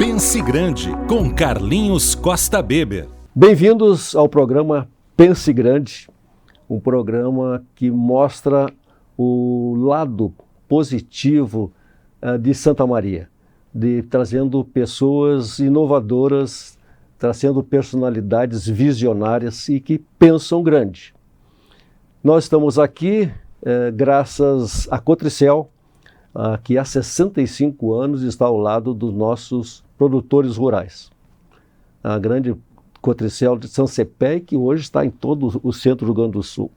Pense Grande, com Carlinhos Costa Beber. Bem-vindos ao programa Pense Grande, um programa que mostra o lado positivo de Santa Maria, trazendo pessoas inovadoras, trazendo personalidades visionárias e que pensam grande. Nós estamos aqui graças a Cotricel, que há 65 anos está ao lado dos nossos produtores rurais. A grande Cotricel de São Cepé, que hoje está em todo o centro do Rio Grande do Sul.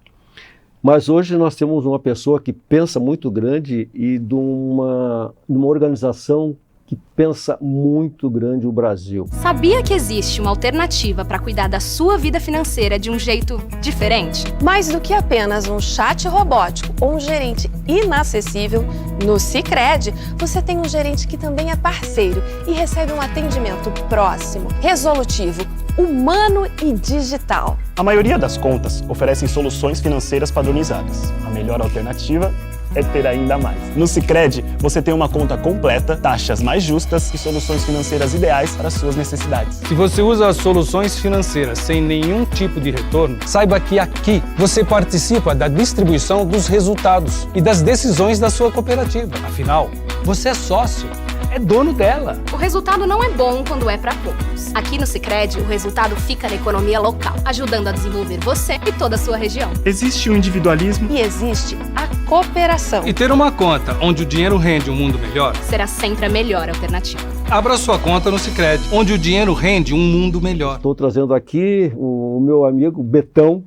Mas hoje nós temos uma pessoa que pensa muito grande e de uma organização que pensa muito grande o Brasil. Sabia que existe uma alternativa para cuidar da sua vida financeira de um jeito diferente? Mais do que apenas um chat robótico ou um gerente inacessível, no Sicredi você tem um gerente que também é parceiro e recebe um atendimento próximo, resolutivo, humano e digital. A maioria das contas oferecem soluções financeiras padronizadas. A melhor alternativa é ter ainda mais. No Sicredi, você tem uma conta completa, taxas mais justas e soluções financeiras ideais para as suas necessidades. Se você usa as soluções financeiras sem nenhum tipo de retorno, saiba que aqui você participa da distribuição dos resultados e das decisões da sua cooperativa. Afinal, você é sócio, é dono dela. O resultado não é bom quando é para poucos. Aqui no Sicredi, o resultado fica na economia local, ajudando a desenvolver você e toda a sua região. Existe o individualismo e existe a cooperação. E ter uma conta onde o dinheiro rende um mundo melhor será sempre a melhor alternativa. Abra sua conta no Sicredi, onde o dinheiro rende um mundo melhor. Estou trazendo aqui o meu amigo Betão,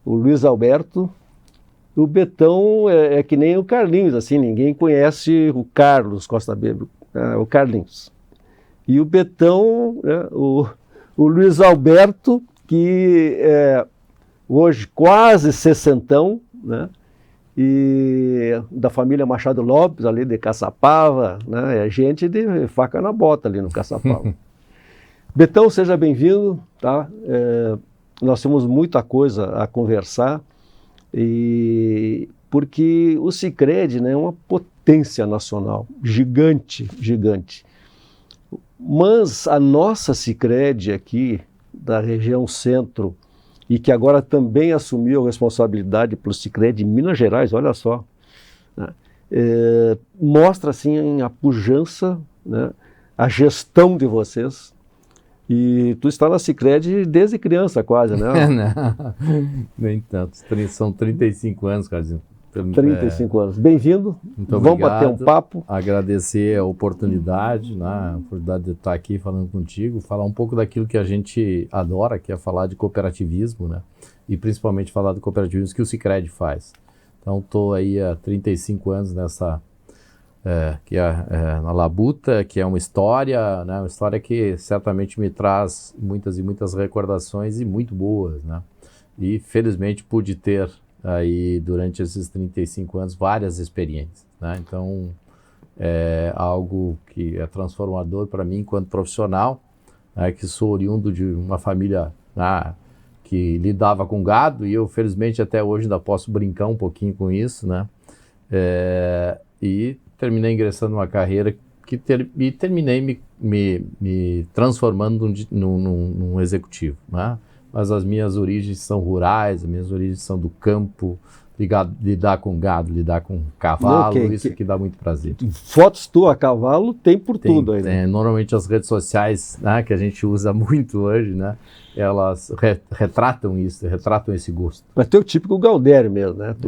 o Luiz Alberto. O Betão é que nem o Carlinhos, assim, ninguém conhece o Carlos Costa Beber, o Carlinhos. E o Betão, o Luiz Alberto, que hoje quase sessentão, né? E da família Machado Lopes, ali de Caçapava, né? É gente de faca na bota ali no Caçapava. Betão, seja bem-vindo, tá? Nós temos muita coisa a conversar, porque o Sicredi, né, é uma potência nacional, gigante, gigante. Mas a nossa Sicredi aqui, da região centro, e que agora também assumiu a responsabilidade pelo Sicredi em Minas Gerais, olha só, né, mostra assim a pujança, né, a gestão de vocês. E tu está na Sicredi desde criança quase, né? Não, nem tanto, são 35 anos, Carlinhos. 35 anos. Bem-vindo, vamos bater um papo. Agradecer a oportunidade, né? A oportunidade de estar aqui falando contigo, falar um pouco daquilo que a gente adora, que é falar de cooperativismo, né? E principalmente falar do cooperativismo que o Sicredi faz. Então estou aí há 35 anos nessa... na Labuta, que é uma história, né? Uma história que certamente me traz muitas e muitas recordações e muito boas, né? E felizmente pude ter aí durante esses 35 anos várias experiências, né? Então é algo que é transformador para mim enquanto profissional, né? Que sou oriundo de uma família, né, que lidava com gado e eu felizmente até hoje ainda posso brincar um pouquinho com isso, né? E terminei ingressando numa carreira e terminei me transformando num executivo, né? Mas as minhas origens são rurais, as minhas origens são do campo, lidar com gado, lidar com cavalo, isso que dá muito prazer. Fotos a cavalo tem por tudo aí, né? Normalmente as redes sociais, né, que a gente usa muito hoje, né, elas retratam isso, retratam esse gosto. Mas tem o típico Galdério mesmo, né? Tu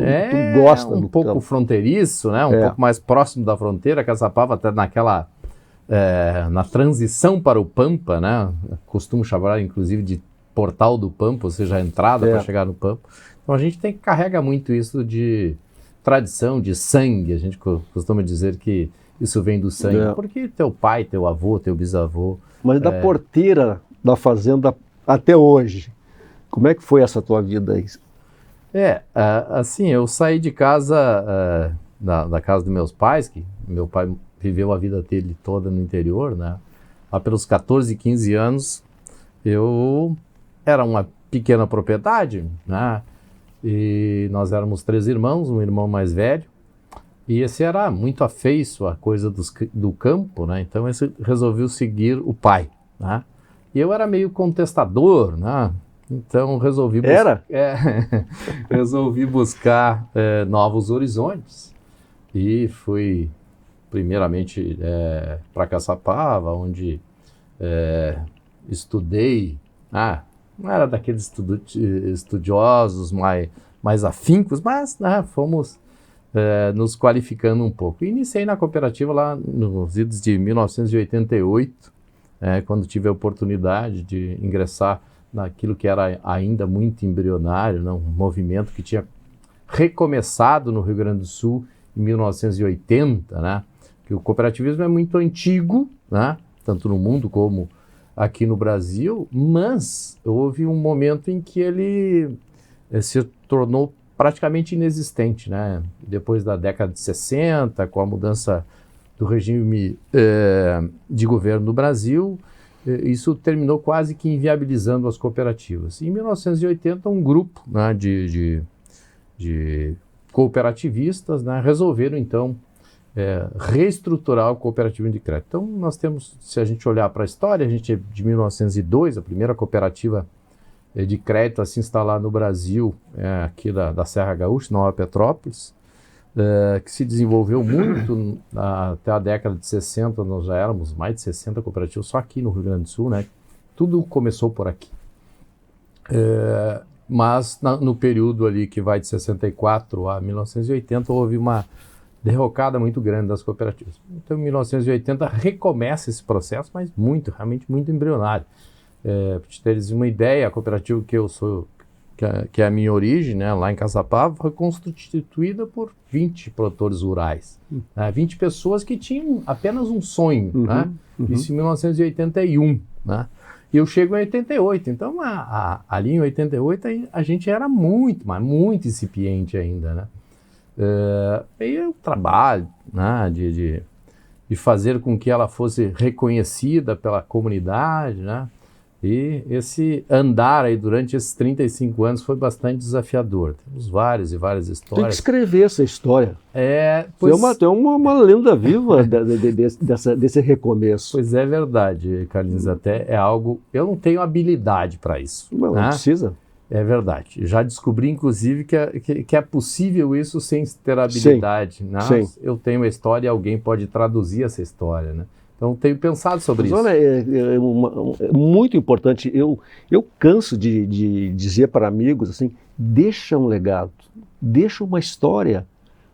gosta do pouco campo. Fronteiriço, né, um pouco mais próximo da fronteira, Caçapava até naquela, na transição para o Pampa, né, costumo chamar inclusive de Portal do Pampa, ou seja, a entrada para chegar no Pampa. Então a gente carrega muito isso de tradição, de sangue. A gente costuma dizer que isso vem do sangue, porque teu pai, teu avô, teu bisavô... Mas da porteira da fazenda até hoje, como é que foi essa tua vida aí? Assim, eu saí de casa, da casa dos meus pais, que meu pai viveu a vida dele toda no interior, né? Lá pelos 14, 15 anos, eu era uma pequena propriedade, né? E nós éramos 3 irmãos, um irmão mais velho, E esse era muito afeiço à coisa do campo, né? Então esse resolveu seguir o pai, né? E eu era meio contestador, né? Então resolvi resolvi buscar novos horizontes e fui primeiramente para Caçapava, onde estudei. Não era daqueles estudiosos mais afincos, mas fomos nos qualificando um pouco. Iniciei na cooperativa lá nos idos de 1988, quando tive a oportunidade de ingressar naquilo que era ainda muito embrionário, né? Um movimento que tinha recomeçado no Rio Grande do Sul em 1980, né? Que o cooperativismo é muito antigo, né? Tanto no mundo como aqui no Brasil, mas houve um momento em que ele se tornou praticamente inexistente, né? Depois da década de 60, com a mudança do regime de governo no Brasil, isso terminou quase que inviabilizando as cooperativas. Em 1980, um grupo, né, de cooperativistas, né, resolveram, então, reestruturar o cooperativismo de crédito. Então, nós temos, se a gente olhar para a história, a gente é de 1902, a primeira cooperativa de crédito a se instalar no Brasil, aqui da Serra Gaúcha, Nova Petrópolis, que se desenvolveu muito até a década de 60, nós já éramos mais de 60 cooperativas só aqui no Rio Grande do Sul, né? Tudo começou por aqui. Mas no período ali que vai de 64 a 1980, houve uma derrocada muito grande das cooperativas. Então, em 1980, recomeça esse processo, mas realmente muito embrionário. Para te teres uma ideia, a cooperativa que eu sou, que é a minha origem, né, lá em Caçapava, foi constituída por 20 produtores rurais. 20 pessoas que tinham apenas um sonho, né? Isso em 1981, né? E eu chego em 88, então ali em 88 a gente era muito incipiente ainda, né? E o trabalho, né, de fazer com que ela fosse reconhecida pela comunidade, né? E esse andar aí durante esses 35 anos foi bastante desafiador. Temos várias e várias histórias. Tem que escrever essa história. Pois... Tem uma lenda viva desse recomeço. Pois é verdade, Carlinhos. Até é algo... Eu não tenho habilidade para isso. Não precisa. É verdade. Já descobri, inclusive, que é possível isso sem ter habilidade. Sim, né? sim. Eu tenho uma história e alguém pode traduzir essa história, né? Então, tenho pensado sobre isso. Olha, é muito importante. Eu canso de dizer para amigos assim, deixa um legado, deixa uma história,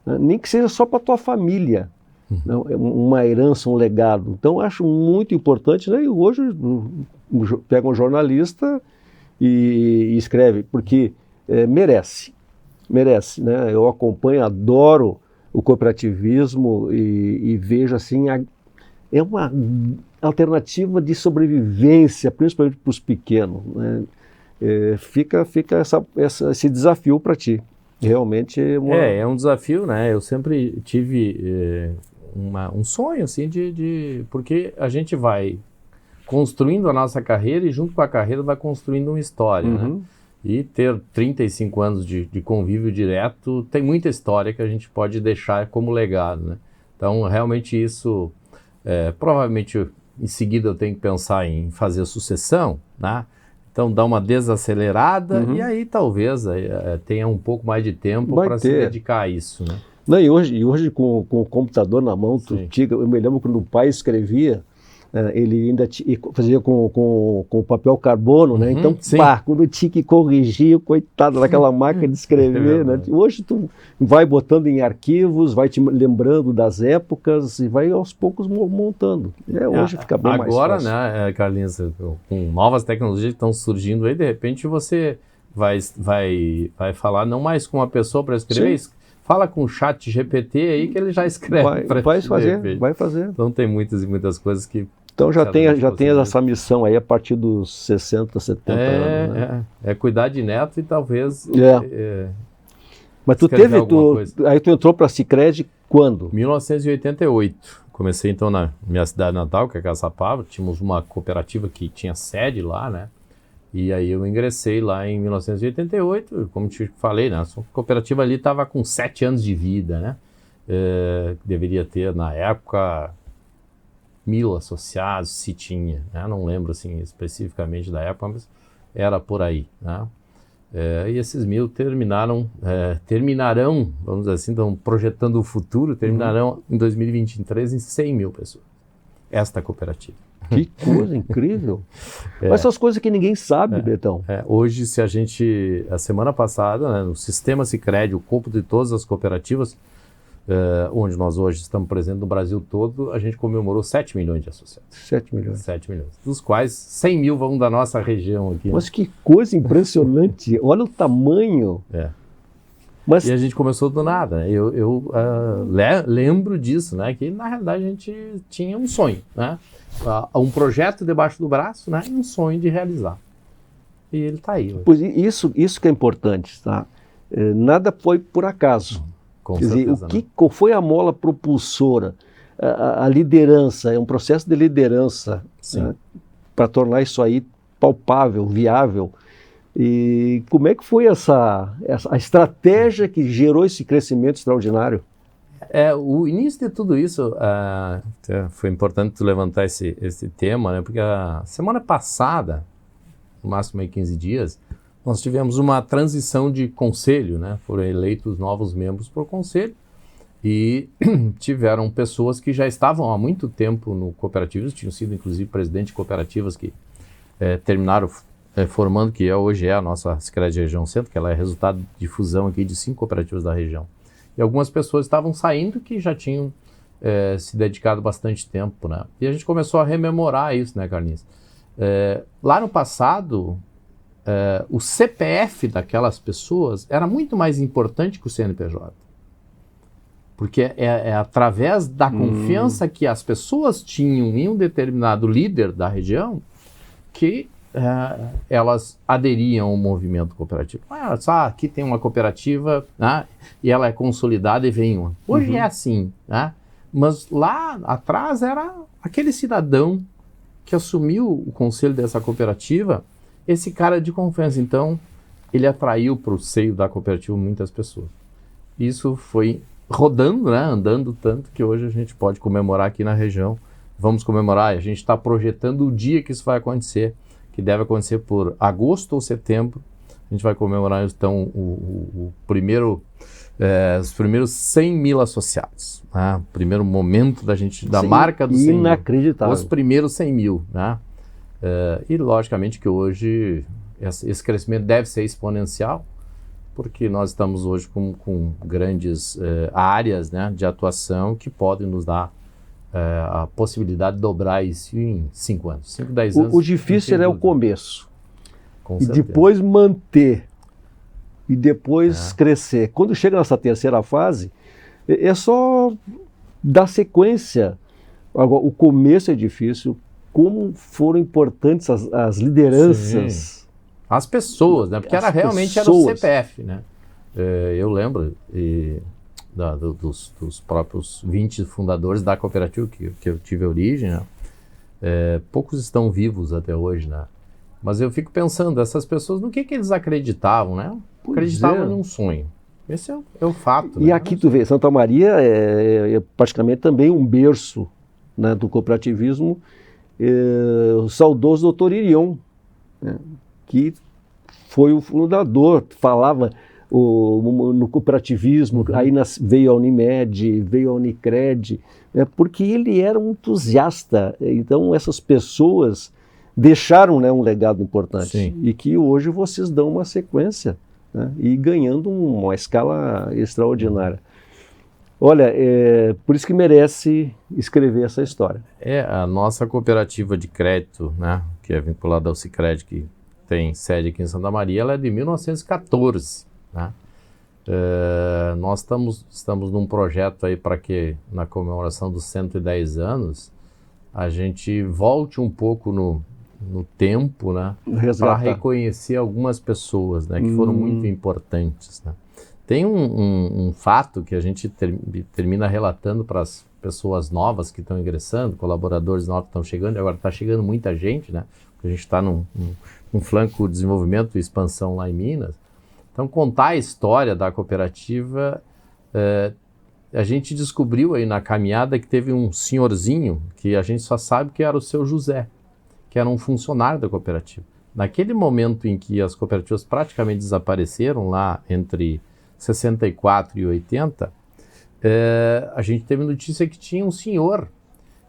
né? Nem que seja só para a tua família, né? Uma herança, um legado. Então, acho muito importante, né? E hoje pega um jornalista e escreve, porque merece, né? Eu acompanho, adoro o cooperativismo e vejo assim... É uma alternativa de sobrevivência, principalmente para os pequenos, né? Fica esse desafio para ti. Realmente é um desafio, né? Eu sempre tive um sonho, assim, porque a gente vai construindo a nossa carreira e junto com a carreira vai construindo uma história, né? E ter 35 anos de convívio direto, tem muita história que a gente pode deixar como legado, né? Então, realmente isso... provavelmente em seguida eu tenho que pensar em fazer sucessão, né? Então dar uma desacelerada e aí talvez tenha um pouco mais de tempo para se dedicar a isso, né? Não, e hoje com o computador na mão, eu me lembro quando o pai escrevia, ele ainda fazia com papel carbono, né? Então, quando tinha que corrigir, coitado daquela máquina de escrever, né? Hoje tu vai botando em arquivos, vai te lembrando das épocas e vai aos poucos montando. Hoje fica bem mais fácil. Agora, né, Carlinhos, com novas tecnologias que estão surgindo aí, de repente você vai falar não mais com uma pessoa para escrever isso. Fala com o chat GPT aí que ele já escreve. Vai fazer. Então tem muitas e muitas coisas que... Então já tem essa missão aí a partir dos 60, 70 anos. Né? É cuidar de neto e talvez... Mas aí tu entrou para a Sicredi quando? 1988. Comecei então na minha cidade natal, que é Caçapava. Tínhamos uma cooperativa que tinha sede lá, né? E aí eu ingressei lá em 1988, como te falei, né? A cooperativa ali estava com 7 anos de vida, né? deveria ter na época 1.000 associados, se tinha, né? Não lembro assim especificamente da época, mas era por aí, né? E esses 1.000 terminarão, vamos dizer assim, estão projetando o futuro, terminarão em 2023 em 100.000 pessoas, esta cooperativa. Que coisa incrível! Mas essas coisas que ninguém sabe, Betão. Hoje, a semana passada, né, no Sistema Sicredi, o corpo de todas as cooperativas, onde nós hoje estamos presentes no Brasil todo, a gente comemorou 7 milhões de associados. 7 milhões. 7 milhões. Dos quais 100.000 vão da nossa região aqui. Mas que coisa impressionante! Olha o tamanho. Mas... E a gente começou do nada, né? Eu lembro disso, né? Que na realidade a gente tinha um sonho, né? Um projeto debaixo do braço, né? E um sonho de realizar. E ele está aí. Hoje. Pois isso que é importante, tá? Nada foi por acaso. Com Quer certeza, dizer, qual foi a mola propulsora? A liderança, é um processo de liderança, né, para tornar isso aí palpável, viável. E como é que foi a estratégia que gerou esse crescimento extraordinário? O início de tudo isso, foi importante tu levantar esse tema, né, porque a semana passada, no máximo aí 15 dias, nós tivemos uma transição de conselho, né? Foram eleitos novos membros para o conselho e tiveram pessoas que já estavam há muito tempo no cooperativismo, tinham sido inclusive presidente de cooperativas que terminaram formando, que hoje é a nossa Sicredi Região Centro, que ela é resultado de fusão aqui de 5 cooperativas da região. E algumas pessoas estavam saindo que já tinham se dedicado bastante tempo, né? E a gente começou a rememorar isso, né, Carlinhos? Lá no passado... o CPF daquelas pessoas era muito mais importante que o CNPJ. Porque é através da confiança que as pessoas tinham em um determinado líder da região que elas aderiam ao movimento cooperativo. Aqui tem uma cooperativa, né, e ela é consolidada e vem uma. Hoje é assim, né? Mas lá atrás era aquele cidadão que assumiu o conselho dessa cooperativa. Esse cara de confiança, então, ele atraiu para o seio da cooperativa muitas pessoas. Isso foi rodando, né, andando tanto que hoje a gente pode comemorar aqui na região. Vamos comemorar, a gente está projetando o dia que isso vai acontecer, que deve acontecer por agosto ou setembro. A gente vai comemorar, então, os primeiros 100.000 associados. Né? O primeiro momento da marca dos 100.000. Inacreditável. Os primeiros 100.000, né? E logicamente que hoje esse crescimento deve ser exponencial, porque nós estamos hoje com grandes áreas, né, de atuação que podem nos dar a possibilidade de dobrar isso em 5 anos, 5, 10 anos. O difícil é o começo. Com e certeza. Depois manter, e depois crescer. Quando chega nessa terceira fase, é só dar sequência. Agora, o começo é difícil. Como foram importantes as lideranças. Sim. As pessoas, né? Porque realmente era o CPF, né? Eu lembro dos próprios 20 fundadores da cooperativa que eu tive origem, né? Poucos estão vivos até hoje, né? Mas eu fico pensando, essas pessoas, no que eles acreditavam, né? Acreditavam em um sonho. Esse é o fato. E né? Aqui tu vê, Santa Maria é praticamente também um berço, né, do cooperativismo. O saudoso doutor Irion, né, que foi o fundador, falava no cooperativismo, aí veio a Unimed, veio a Unicred, né, porque ele era um entusiasta. Então essas pessoas deixaram, né, um legado importante. Sim. E que hoje vocês dão uma sequência, né, e ganhando uma escala extraordinária. Olha, por isso que merece escrever essa história. A nossa cooperativa de crédito, né, que é vinculada ao Sicredi, que tem sede aqui em Santa Maria, ela é de 1914. Né? Nós estamos num projeto aí para que, na comemoração dos 110 anos, a gente volte um pouco no tempo, né, para reconhecer algumas pessoas, né, que foram muito importantes, né? Tem um fato que a gente termina relatando para as pessoas novas que estão ingressando, colaboradores novos que estão chegando, e agora está chegando muita gente, né? Porque a gente está num flanco de desenvolvimento e expansão lá em Minas. Então, contar a história da cooperativa a gente descobriu aí na caminhada que teve um senhorzinho que a gente só sabe que era o seu José, que era um funcionário da cooperativa. Naquele momento em que as cooperativas praticamente desapareceram, lá entre 64 e 80, a gente teve notícia que tinha um senhor,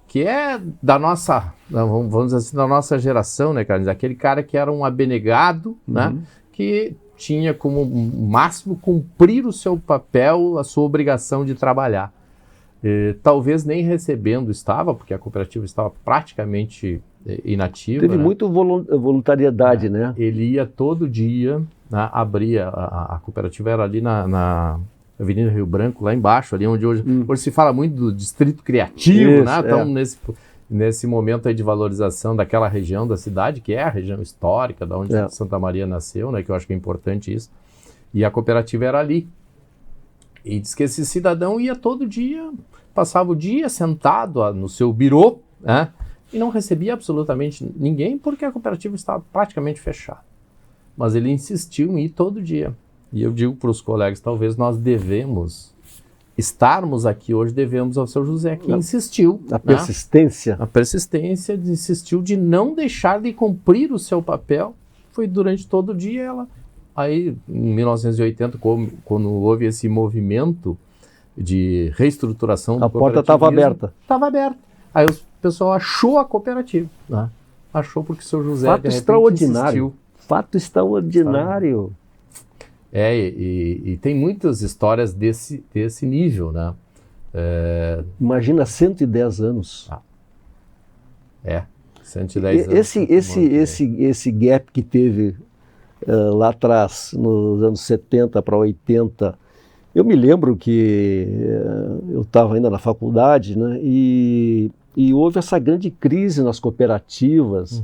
que é da nossa, vamos dizer assim, da nossa geração, né, Carlos? Aquele cara que era um abnegado, né, que tinha como máximo cumprir o seu papel, a sua obrigação de trabalhar. Talvez nem recebendo estava, porque a cooperativa estava praticamente inativa. Teve né? muito voluntariedade, né? Ele ia todo dia, né, abria, a cooperativa era ali na Avenida Rio Branco, lá embaixo, ali onde hoje se fala muito do distrito criativo, Isso, né? Então, nesse momento aí de valorização daquela região da cidade, que é a região histórica, da onde Santa Maria nasceu, né? Que eu acho que é importante isso. E a cooperativa era ali. E diz que esse cidadão ia todo dia, passava o dia sentado no seu birô, né? E não recebia absolutamente ninguém, porque a cooperativa estava praticamente fechada. Mas ele insistiu em ir todo dia. E eu digo para os colegas, talvez nós devemos estarmos aqui hoje, devemos ao seu José, que insistiu. A persistência. A persistência, insistiu de não deixar de cumprir o seu papel. Foi durante todo o dia ela. Aí, em 1980, quando houve esse movimento de reestruturação do cooperativismo, a porta estava aberta. Estava aberta. Aí o pessoal achou a cooperativa. Né? Achou porque o seu José, fato de repente, extraordinário. insistiu. Fato extraordinário. E tem muitas histórias desse nível, né? Imagina 110 anos. 110 anos. Esse gap que teve lá atrás, nos anos 70 para 80, eu me lembro que eu estava ainda na faculdade, né? E houve essa grande crise nas cooperativas.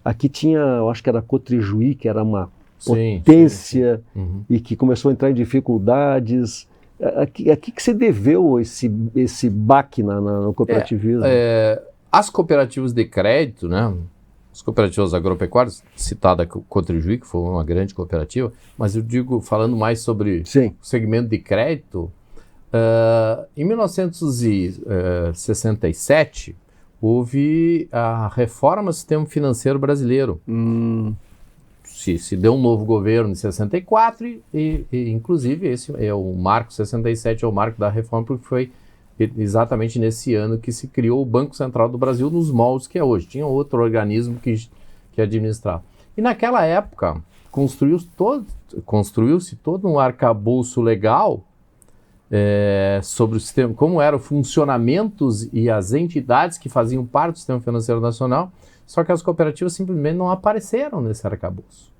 Aqui tinha, eu acho que era a Cotrijuí, que era uma potência e que começou a entrar em dificuldades. A que se deveu esse baque no cooperativismo? As cooperativas de crédito, né? As cooperativas agropecuárias, citada a Cotrijuí, que foi uma grande cooperativa, mas eu digo, falando mais sobre o segmento de crédito, em 1967 houve a reforma do sistema financeiro brasileiro. Se deu um novo governo em 64 e inclusive esse é o marco 67, é o marco da reforma, porque foi exatamente nesse ano que se criou o Banco Central do Brasil nos moldes que é hoje. Tinha outro organismo que administrava. E naquela época construiu-se todo um arcabouço legal sobre o sistema, como eram os funcionamentos e as entidades que faziam parte do sistema financeiro nacional, só que as cooperativas simplesmente não apareceram nesse arcabouço.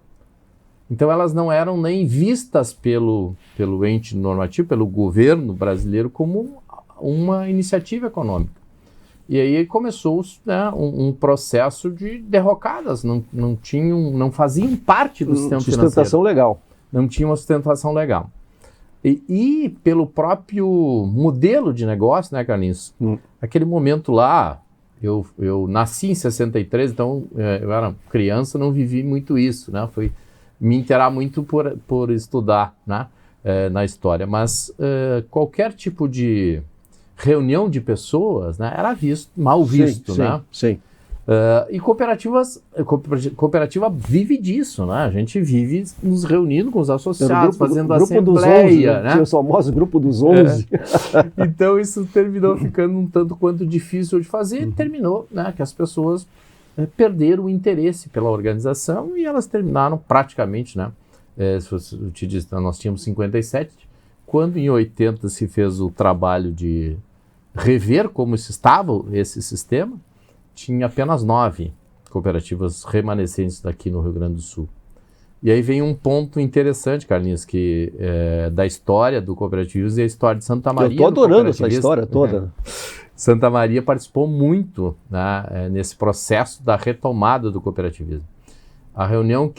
Então elas não eram nem vistas pelo ente normativo, pelo governo brasileiro, como uma iniciativa econômica. E aí começou, né, um processo de derrocadas, não faziam parte do sistema financeiro. Sustentação legal. Não tinha uma sustentação legal. E pelo próprio modelo de negócio, né, Carlinhos? Aquele momento lá, eu nasci em 63, então eu era criança, não vivi muito isso, né? Foi me inteirar muito por estudar, né, na história. Mas qualquer tipo de reunião de pessoas, né, era mal visto, né? Sim. E cooperativa vive disso, né? A gente vive nos reunindo com os associados, fazendo assembleia, dos 11, né? Tinha o famoso grupo dos 11. Então isso terminou ficando um tanto quanto difícil de fazer e terminou, né, que as pessoas perderam o interesse pela organização e elas terminaram praticamente, né? Eu te disse, nós tínhamos 57, quando em 80 se fez o trabalho de rever como estava esse sistema, tinha apenas 9 cooperativas remanescentes daqui no Rio Grande do Sul. E aí vem um ponto interessante, Carlinhos, que da história do cooperativismo e a história de Santa Maria. Eu estou adorando essa história toda. Santa Maria participou muito, né, nesse processo da retomada do cooperativismo. A reunião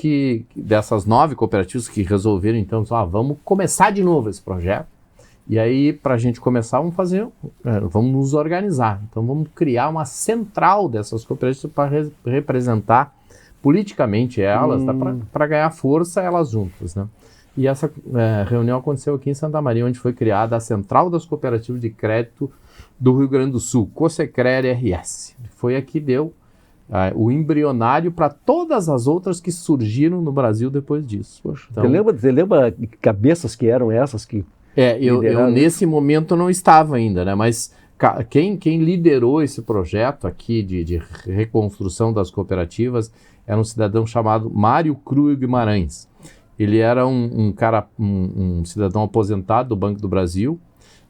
dessas 9 cooperativas que resolveram, então, vamos começar de novo esse projeto. E aí, para a gente começar, vamos nos organizar. Então, vamos criar uma central dessas cooperativas para representar politicamente elas, para ganhar força elas juntas, né? E essa reunião aconteceu aqui em Santa Maria, onde foi criada a Central das Cooperativas de Crédito do Rio Grande do Sul, Cosecred RS. Foi aqui que deu o embrionário para todas as outras que surgiram no Brasil depois disso. Poxa, então, você lembra que cabeças que eram essas que... eu nesse momento não estava ainda, né? Mas quem liderou esse projeto aqui de reconstrução das cooperativas era um cidadão chamado Mário Cruz Guimarães. Ele era um cidadão aposentado do Banco do Brasil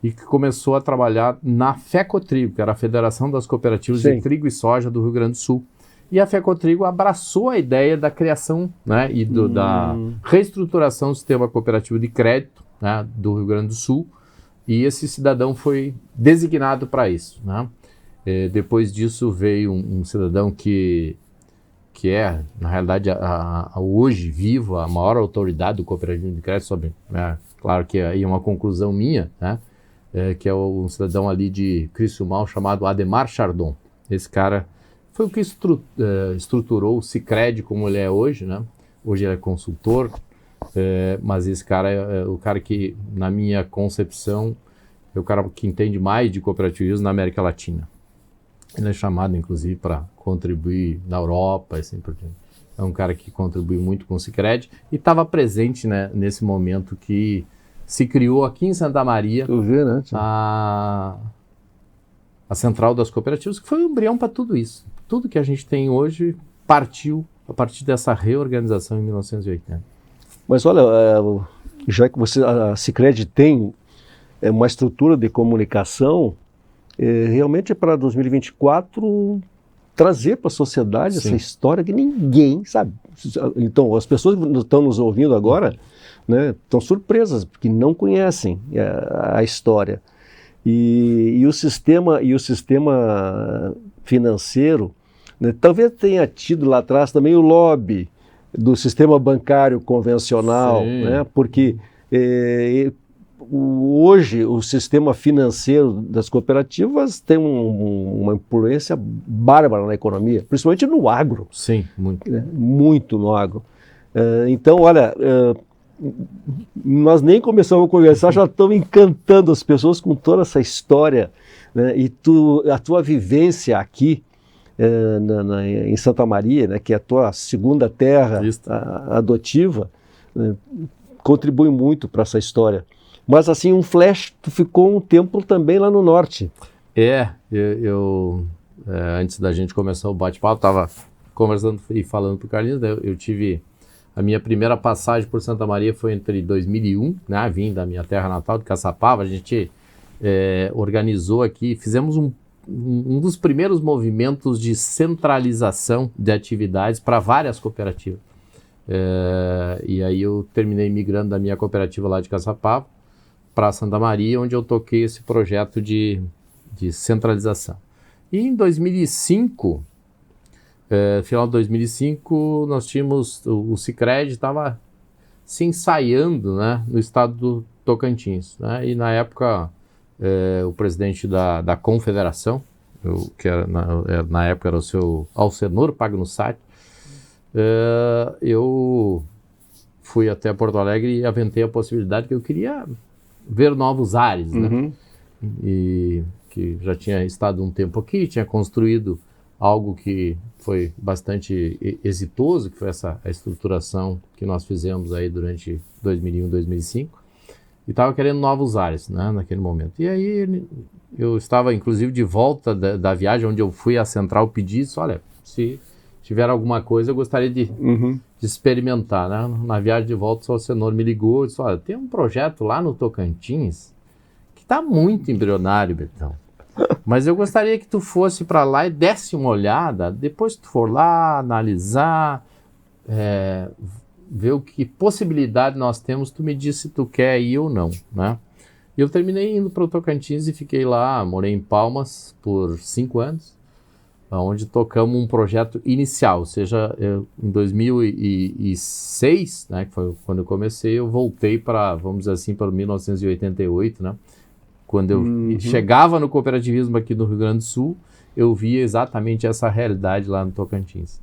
e que começou a trabalhar na FECOTRIGO, que era a Federação das Cooperativas de Trigo e Soja do Rio Grande do Sul. E a FECOTRIGO abraçou a ideia da criação, né, e da reestruturação do sistema cooperativo de crédito, né, do Rio Grande do Sul, e esse cidadão foi designado para isso, né? Depois disso veio um cidadão que é, na realidade, hoje vivo, a maior autoridade do cooperativismo de crédito sobre, né, claro que aí é uma conclusão minha, né, que é um cidadão ali de Criciúmal chamado Ademar Chardon. Esse cara foi o que estruturou o Sicredi como ele é hoje, né? Hoje ele é consultor, mas esse cara é o cara que, na minha concepção, é o cara que entende mais de cooperativismo na América Latina. Ele é chamado, inclusive, para contribuir na Europa, assim por diante. É um cara que contribui muito com o Sicredi e estava presente, né, nesse momento que se criou aqui em Santa Maria né, a Central das Cooperativas, que foi um embrião para tudo isso. Tudo que a gente tem hoje partiu a partir dessa reorganização em 1980. Mas olha, já que a Sicredi tem uma estrutura de comunicação, realmente é para 2024 trazer para a sociedade essa história que ninguém sabe. Então, as pessoas que estão nos ouvindo agora, né, estão surpresas, porque não conhecem a história. E o sistema financeiro, né, talvez tenha tido lá atrás também o lobby do sistema bancário convencional, né, porque hoje o sistema financeiro das cooperativas tem uma influência bárbara na economia, principalmente no agro. Sim, muito. Né, muito no agro. Então, olha, nós nem começamos a conversar, já estamos encantando as pessoas com toda essa história, né, e a tua vivência aqui em Santa Maria, né, que é a tua segunda terra adotiva, né, contribui muito para essa história. Mas assim, um flash, tu ficou um tempo também lá no norte. Antes da gente começar o bate-papo, estava conversando e falando para o Carlinhos, né, eu tive a minha primeira passagem por Santa Maria foi entre 2001, né, vim da minha terra natal, de Caçapava. A gente organizou aqui, fizemos um dos primeiros movimentos de centralização de atividades para várias cooperativas. E aí eu terminei migrando da minha cooperativa lá de Caçapava para Santa Maria, onde eu toquei esse projeto de centralização. E em 2005, final de 2005, nós tínhamos, o Sicredi estava se ensaiando, né, no estado do Tocantins, né, e na época o presidente da confederação, que era, na época era o seu Alcenor Pagnussati, eu fui até Porto Alegre e aventei a possibilidade que eu queria ver novos ares, né? E que já tinha estado um tempo aqui, tinha construído algo que foi bastante exitoso, que foi a estruturação que nós fizemos aí durante 2001, 2005, e estava querendo novos ares, né, naquele momento. E aí eu estava, inclusive, de volta da viagem, onde eu fui à central pedir isso, olha, se tiver alguma coisa, eu gostaria de experimentar, né? Na viagem de volta, o Alcenor me ligou e disse, olha, tem um projeto lá no Tocantins que está muito embrionário, Bertão. Mas eu gostaria que tu fosse para lá e desse uma olhada, depois que tu for lá, analisar, ver o que possibilidade nós temos, tu me diz se tu quer ir ou não, né? E eu terminei indo para o Tocantins e fiquei lá, morei em Palmas por 5 anos, onde tocamos um projeto inicial, ou seja, em 2006, né, que foi quando eu comecei, eu voltei para, vamos dizer assim, para 1988, né? Quando eu chegava no cooperativismo aqui no Rio Grande do Sul, eu via exatamente essa realidade lá no Tocantins.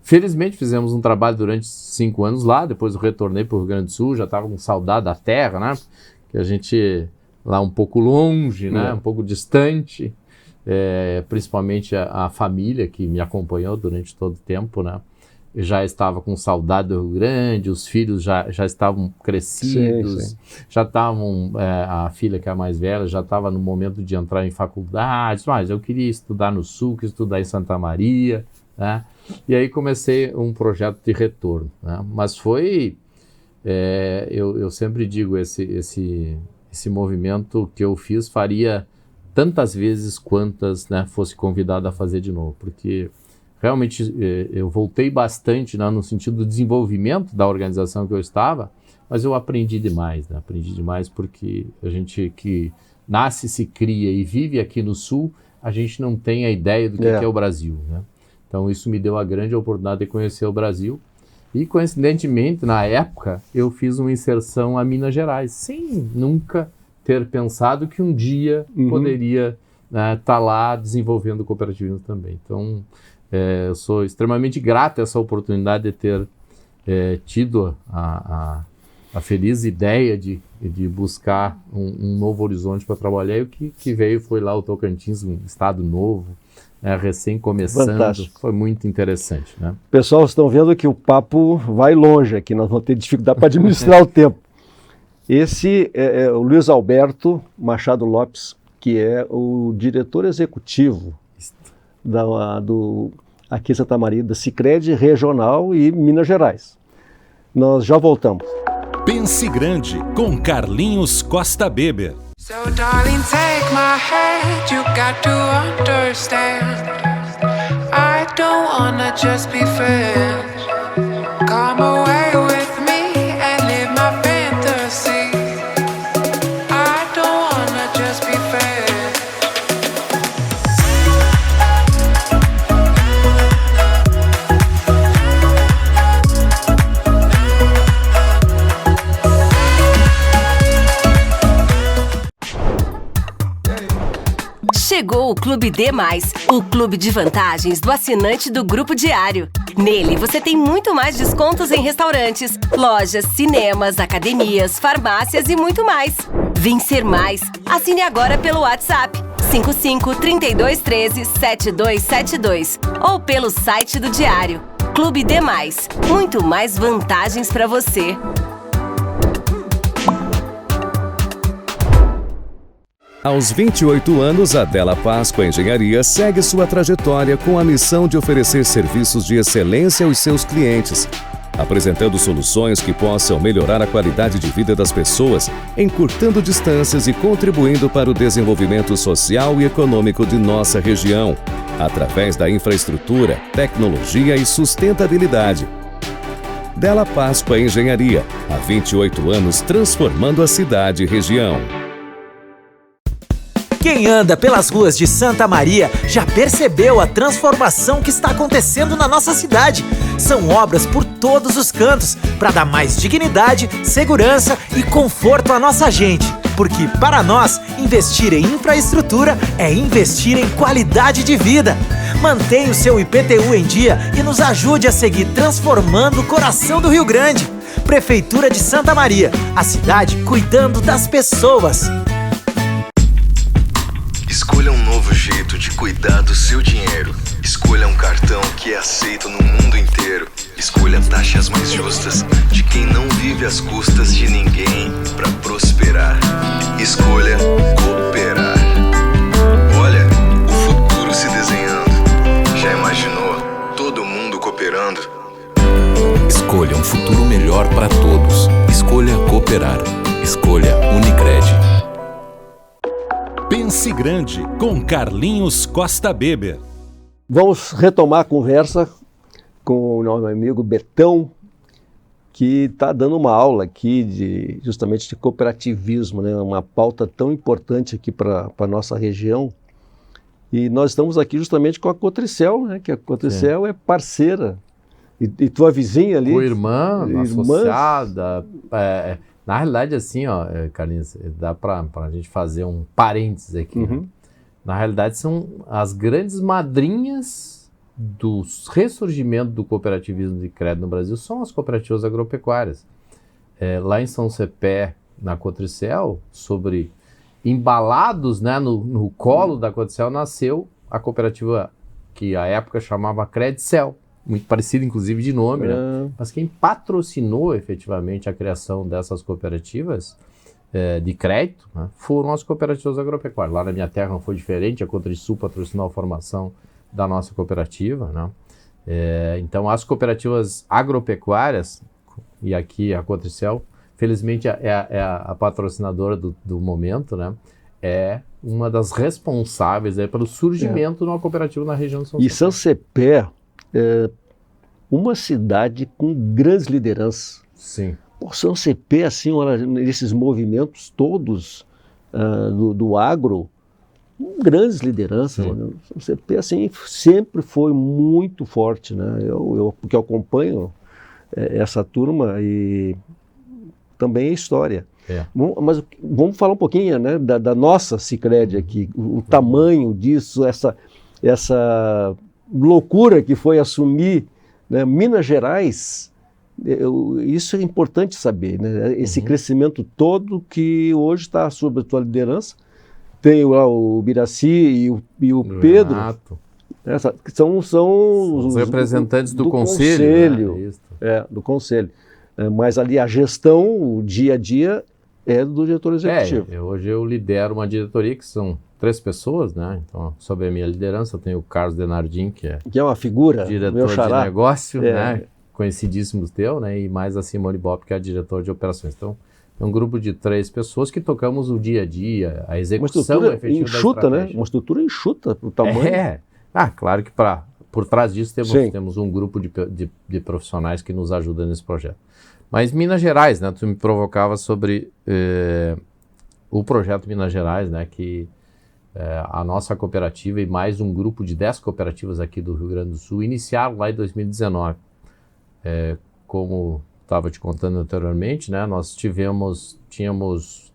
Felizmente fizemos um trabalho durante 5 anos lá, depois eu retornei para o Rio Grande do Sul, já estava com saudade da terra, né? Que a gente lá um pouco longe, né? Um pouco distante, principalmente a família que me acompanhou durante todo o tempo, né? Eu já estava com saudade do Rio Grande, os filhos já estavam crescidos, Sim. já estavam, a filha que é a mais velha, já estava no momento de entrar em faculdade, mas eu queria estudar no Sul, queria estudar em Santa Maria, né? E aí comecei um projeto de retorno, né? Mas foi, eu sempre digo, esse movimento que eu fiz faria tantas vezes quantas, né, fosse convidado a fazer de novo, porque realmente eu voltei bastante, né, no sentido do desenvolvimento da organização que eu estava, mas eu aprendi demais, né? Aprendi demais porque a gente que nasce, se cria e vive aqui no Sul, a gente não tem a ideia do que é o Brasil, né? Então isso me deu a grande oportunidade de conhecer o Brasil e, coincidentemente, na época, eu fiz uma inserção a Minas Gerais, sem nunca ter pensado que um dia poderia estar lá desenvolvendo cooperativismo também. Então, eu sou extremamente grato a essa oportunidade de ter tido a feliz ideia de buscar um novo horizonte para trabalhar, e o que veio foi lá o Tocantins, um estado novo, recém começando. Fantástico. Foi muito interessante, né? Pessoal, vocês estão vendo que o papo vai longe aqui, nós vamos ter dificuldade para administrar o tempo. Esse é o Luiz Alberto Machado Lopes, que é o diretor executivo aqui em Santa Maria, da Sicredi Regional e Minas Gerais. Nós já voltamos. Pense Grande, com Carlinhos Costa Beber. So darling, take my hand, you got to understand, I don't wanna just be friends. Come away with me and live my fantasy, I don't wanna just be friends. Chegou o Clube D+, o clube de vantagens do assinante do Grupo Diário. Nele, você tem muito mais descontos em restaurantes, lojas, cinemas, academias, farmácias e muito mais. Vencer mais. Assine agora pelo WhatsApp 55 32 13 7272 ou pelo site do Diário. Clube D+, muito mais vantagens para você. Aos 28 anos, a Della Páscoa Engenharia segue sua trajetória com a missão de oferecer serviços de excelência aos seus clientes, apresentando soluções que possam melhorar a qualidade de vida das pessoas, encurtando distâncias e contribuindo para o desenvolvimento social e econômico de nossa região, através da infraestrutura, tecnologia e sustentabilidade. Della Páscoa Engenharia, há 28 anos transformando a cidade e região. Quem anda pelas ruas de Santa Maria já percebeu a transformação que está acontecendo na nossa cidade. São obras por todos os cantos para dar mais dignidade, segurança e conforto à nossa gente. Porque para nós, investir em infraestrutura é investir em qualidade de vida. Mantenha o seu IPTU em dia e nos ajude a seguir transformando o coração do Rio Grande. Prefeitura de Santa Maria, a cidade cuidando das pessoas. Escolha um novo jeito de cuidar do seu dinheiro. Escolha um cartão que é aceito no mundo inteiro. Escolha taxas mais justas de quem não vive às custas de ninguém para prosperar. Escolha cooperar. Olha, o futuro se desenhando. Já imaginou todo mundo cooperando? Escolha um futuro melhor para todos. Escolha cooperar. Escolha Unicred. Pense Grande, com Carlinhos Costa Beber. Vamos retomar a conversa com o nosso amigo Betão, que está dando uma aula aqui justamente de cooperativismo, né? Uma pauta tão importante aqui para a nossa região. E nós estamos aqui justamente com a Cotricel, né? Que a Cotricel é parceira. E tua vizinha ali? Co-irmã, associada. Na realidade, assim, Carlinhos, dá para a gente fazer um parênteses aqui. Né? Na realidade, são as grandes madrinhas do ressurgimento do cooperativismo de crédito no Brasil são as cooperativas agropecuárias. Lá em São Cepé, na Cotricel, embalados, né, no colo da Cotricel, nasceu a cooperativa que à época chamava Credicel, muito parecido inclusive de nome, né? Mas quem patrocinou efetivamente a criação dessas cooperativas de crédito, né, foram as cooperativas agropecuárias. Lá na minha terra não foi diferente, a Cotrisul patrocinou a formação da nossa cooperativa, né? Então as cooperativas agropecuárias, e aqui a Cotricel, felizmente é a patrocinadora do momento, né? É uma das responsáveis pelo surgimento de uma cooperativa na região de São Cepé. E São Cepé é uma cidade com grandes lideranças. Sim. São Cepé, assim, nesses movimentos todos do agro, grandes lideranças. São Cepé, assim, sempre foi muito forte, né? Porque eu acompanho essa turma e também é história. Mas vamos falar um pouquinho, né, da nossa Sicredi aqui, o tamanho disso, essa loucura que foi assumir, né, Minas Gerais. Isso é importante saber, né? Esse crescimento todo que hoje está sob a tua liderança. Tem lá o Biraci e o Pedro, que são os representantes do conselho. Né? Do conselho. Mas ali a gestão, o dia a dia, é do diretor executivo. Hoje eu lidero uma diretoria que são 3 pessoas, né? Então, sob a minha liderança, eu tenho o Carlos Denardim, que é uma figura, diretor de negócio, né? Conhecidíssimo teu, né? E mais a Simone Bopp, que é a diretora de operações. Então, é um grupo de 3 pessoas que tocamos o dia a dia, a execução efetiva enxuta, né? Uma estrutura enxuta para o tamanho. Claro que por trás disso temos um grupo de profissionais que nos ajudam nesse projeto. Mas Minas Gerais, né? Tu me provocava sobre o projeto Minas Gerais, né? Que a nossa cooperativa e mais um grupo de 10 cooperativas aqui do Rio Grande do Sul iniciaram lá em 2019. Como estava te contando anteriormente, né? Nós tínhamos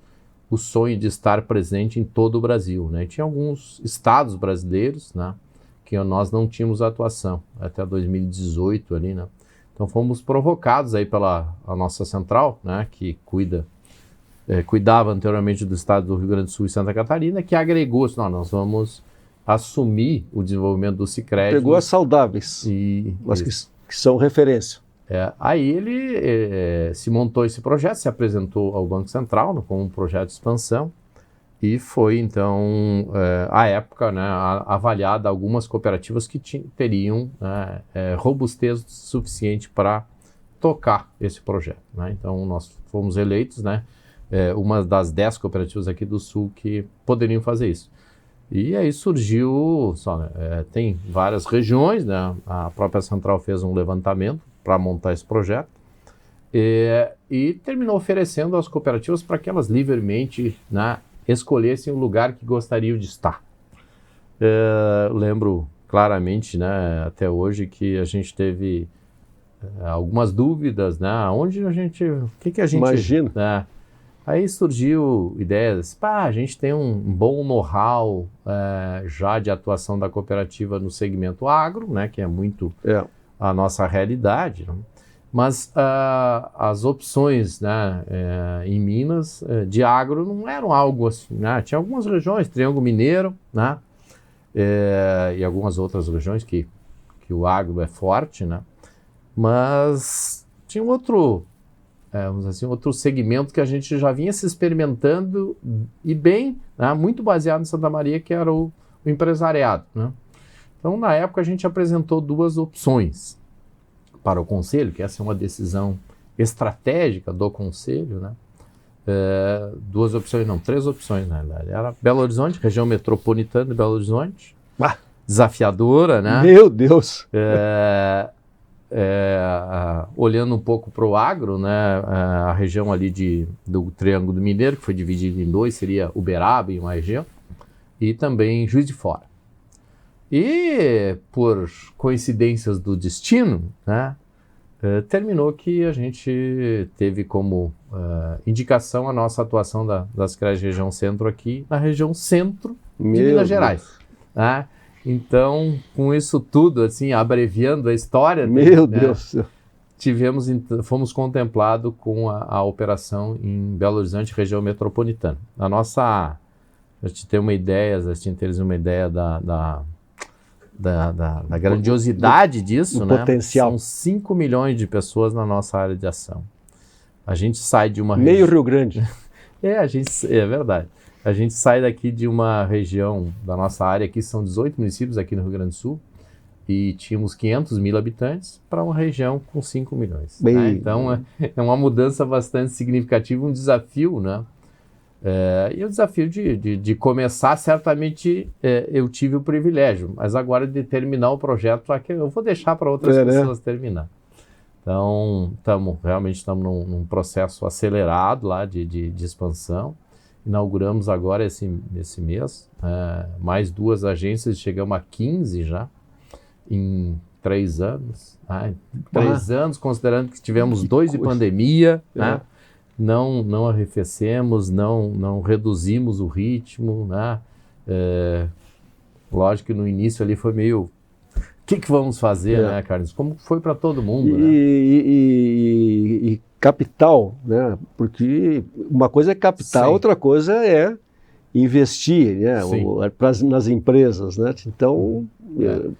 o sonho de estar presente em todo o Brasil, né? Tinha alguns estados brasileiros, né? Que nós não tínhamos atuação até 2018 ali, né? Então fomos provocados aí pela a nossa central, né, que cuidava anteriormente do estado do Rio Grande do Sul e Santa Catarina, que agregou, nós vamos assumir o desenvolvimento do Sicredi. Pegou as saudáveis, as que são referência. Aí ele se montou esse projeto, se apresentou ao Banco Central como um projeto de expansão e foi então, à época, né, avaliada algumas cooperativas que teriam robustez suficiente para tocar esse projeto, né? Então nós fomos eleitos, né, uma das 10 cooperativas aqui do Sul que poderiam fazer isso. E aí surgiu, tem várias regiões, né? A própria central fez um levantamento para montar esse projeto e terminou oferecendo às cooperativas para que elas livremente, né, escolhessem o lugar que gostariam de estar. Lembro claramente, né, até hoje, que a gente teve algumas dúvidas, né, o que a gente... Imagina. Né, aí surgiu ideias, a gente tem um bom know-how já de atuação da cooperativa no segmento agro, né, que é muito a nossa realidade, né? Mas as opções, né, em Minas de agro não eram algo assim, né? Tinha algumas regiões, Triângulo Mineiro, né, e algumas outras regiões que o agro é forte, né? Mas tinha outro segmento que a gente já vinha se experimentando e bem, né, muito baseado em Santa Maria, que era o empresariado, né? Então, na época, a gente apresentou 2 opções para o Conselho, que essa é uma decisão estratégica do Conselho, né? 2 opções, não, 3 opções, na verdade. Era Belo Horizonte, região metropolitana de Belo Horizonte, desafiadora, né? Meu Deus! Olhando um pouco para o agro, né? A região ali do Triângulo Mineiro, que foi dividida em 2, seria Uberaba em uma região, e também Juiz de Fora. E, por coincidências do destino, né, terminou que a gente teve como indicação a nossa atuação da Sicredi Região Centro aqui, na região centro de Minas Gerais. Né? Então, com isso tudo, assim, abreviando a história... Meu Deus do céu. Fomos contemplados com a operação em Belo Horizonte, região metropolitana. A gente tem uma ideia da grandiosidade disso, né? Potencial. São 5 milhões de pessoas na nossa área de ação. A gente sai de uma Meio Rio Grande. É verdade. A gente sai daqui de uma região da nossa área, aqui são 18 municípios aqui no Rio Grande do Sul, e tínhamos 500 mil habitantes para uma região com 5 milhões. Né? Então, é uma mudança bastante significativa, um desafio, né? E o desafio de começar, certamente, eu tive o privilégio, mas agora de terminar o projeto, eu vou deixar para outras pessoas terminar. Então, realmente estamos num processo acelerado lá de expansão. Inauguramos agora esse mês, mais 2 agências, chegamos a 15 já, em 3 anos. 3 anos, considerando que tivemos 2 de pandemia, né? Não arrefecemos, não reduzimos o ritmo, né? Lógico que no início ali foi meio... O que vamos fazer, né, Carlos? Como foi para todo mundo, né? E capital, né? Porque uma coisa é capital, Sim. outra coisa é investir, né? Nas empresas, né? Então,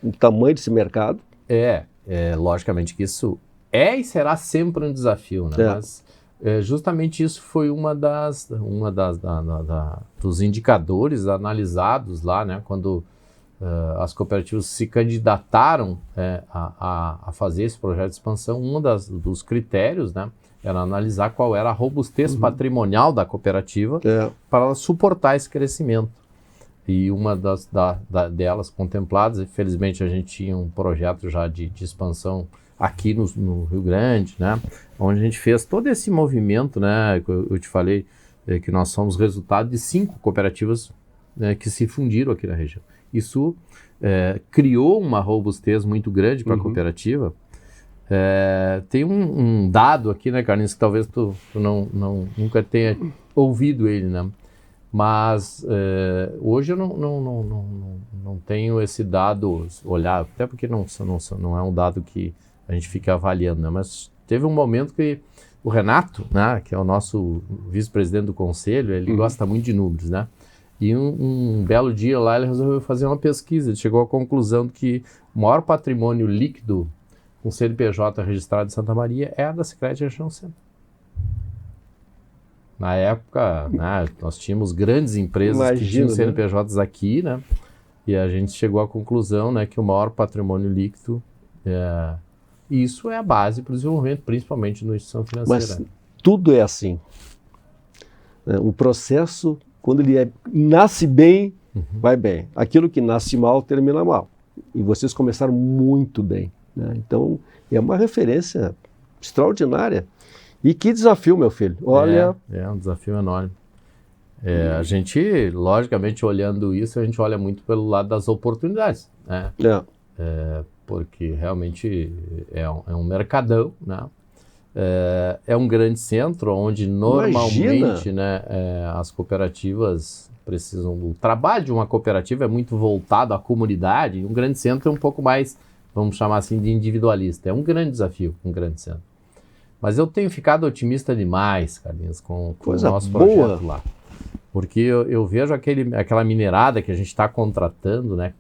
o tamanho desse mercado... Logicamente que isso e será sempre um desafio, né? Mas justamente isso foi uma dos indicadores analisados lá, né? Quando as cooperativas se candidataram a fazer esse projeto de expansão, dos critérios, né, era analisar qual era a robustez patrimonial da cooperativa para ela suportar esse crescimento. E uma delas contempladas, infelizmente a gente tinha um projeto já de expansão aqui no Rio Grande, né, onde a gente fez todo esse movimento, né, eu te falei que nós somos resultado de 5 cooperativas que se fundiram aqui na região. Isso criou uma robustez muito grande para a cooperativa. Tem um dado aqui, né, Carlinhos, que talvez tu nunca tenha ouvido ele, né? Mas hoje eu não tenho esse dado olhar, até porque não é um dado que a gente fica avaliando, né? Mas teve um momento que o Renato, né, que é o nosso vice-presidente do conselho, ele gosta muito de números, né? E um belo dia lá ele resolveu fazer uma pesquisa, ele chegou à conclusão de que o maior patrimônio líquido com CNPJ registrado em Santa Maria é a da Sicredi Região Centro. Na época, né, nós tínhamos grandes empresas que tinham CNPJs aqui, né? E a gente chegou à conclusão, né, que o maior patrimônio líquido isso é a base para o desenvolvimento, principalmente na instituição financeira. Mas tudo é assim. O processo, quando ele nasce bem, vai bem. Aquilo que nasce mal, termina mal. E vocês começaram muito bem, né? Então, é uma referência extraordinária. E que desafio, meu filho. Olha... É um desafio enorme. A gente, logicamente, olhando isso, a gente olha muito pelo lado das oportunidades, né? Porque realmente é um mercadão, né? É um grande centro onde normalmente, né, as cooperativas precisam... O trabalho de uma cooperativa é muito voltado à comunidade, e um grande centro é um pouco mais, vamos chamar assim, de individualista. É um grande desafio, um grande centro. Mas eu tenho ficado otimista demais, Carlinhos, com o nosso projeto lá. Porque eu vejo aquela minerada que a gente está contratando, né,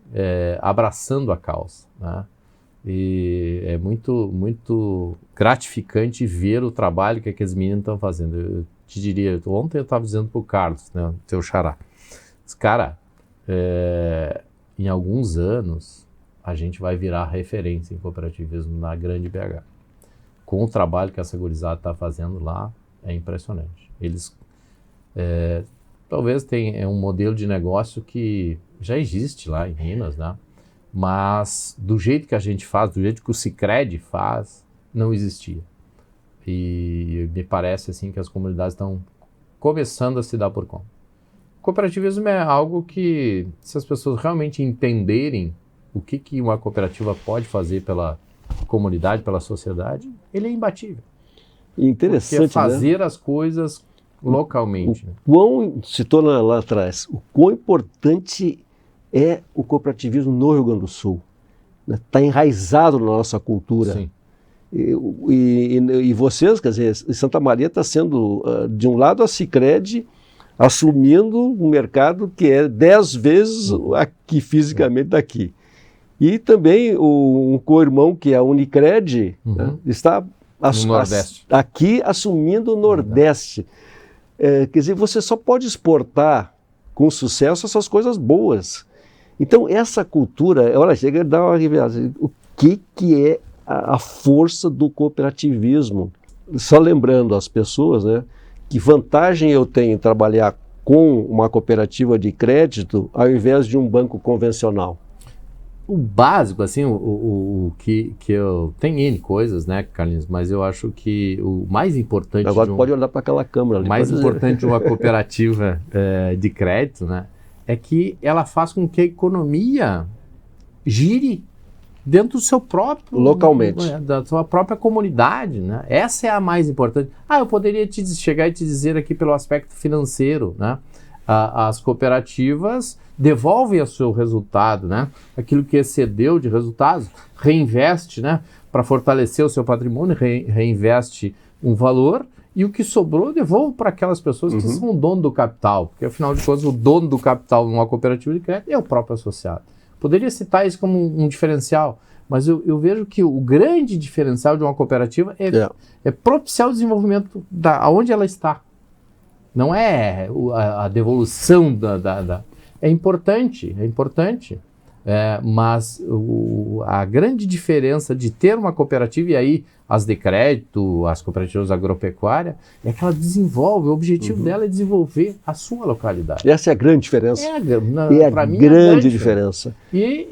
abraçando a causa, né? E é muito, muito gratificante ver o trabalho que aqueles meninos estão fazendo. Eu te diria, ontem eu estava dizendo para o Carlos, né, teu xará, cara, em alguns anos a gente vai virar referência em cooperativismo na grande BH. Com o trabalho que essa gurizada está fazendo lá, é impressionante. Eles talvez tenham um modelo de negócio que já existe lá em Minas, né? Mas do jeito que a gente faz, do jeito que o Sicredi faz, não existia. E me parece assim que as comunidades estão começando a se dar por conta. O cooperativismo é algo que, se as pessoas realmente entenderem o que uma cooperativa pode fazer pela comunidade, pela sociedade, ele é imbatível. Interessante, porque fazer as coisas localmente. Citou lá atrás, o quão importante é o cooperativismo no Rio Grande do Sul. Está enraizado na nossa cultura. Sim. E vocês, quer dizer, Santa Maria está sendo, de um lado, a Sicredi assumindo um mercado que é 10 vezes aqui, fisicamente, daqui. E também um co-irmão, que é a Unicred, né, está aqui assumindo o Nordeste. Quer dizer, você só pode exportar com sucesso essas coisas boas. Então, essa cultura, olha, chega a dar uma revelação. O que é a força do cooperativismo? Só lembrando às pessoas, né, que vantagem eu tenho em trabalhar com uma cooperativa de crédito ao invés de um banco convencional? O básico, assim, o que eu... Tem N coisas, né, Carlinhos? Mas eu acho que o mais importante... Agora pode olhar para aquela câmera ali. O mais importante de uma cooperativa de crédito, né, é que ela faz com que a economia gire dentro do seu próprio... Localmente. Da sua própria comunidade, né? Essa é a mais importante. Eu poderia chegar e te dizer aqui pelo aspecto financeiro, né? As cooperativas devolvem o seu resultado, né? Aquilo que excedeu de resultados, reinveste, né? Para fortalecer o seu patrimônio, reinveste um valor, e o que sobrou devolve para aquelas pessoas que são dono do capital, porque afinal de contas o dono do capital numa cooperativa de crédito é o próprio associado. Poderia citar isso como um diferencial, mas eu vejo que o grande diferencial de uma cooperativa é propiciar o desenvolvimento aonde ela está. Não é a devolução É importante, mas a grande diferença de ter uma cooperativa, e aí as de crédito, as cooperativas agropecuárias, é que ela desenvolve, o objetivo dela é desenvolver a sua localidade. Essa é a grande diferença. Para mim, grande diferença. E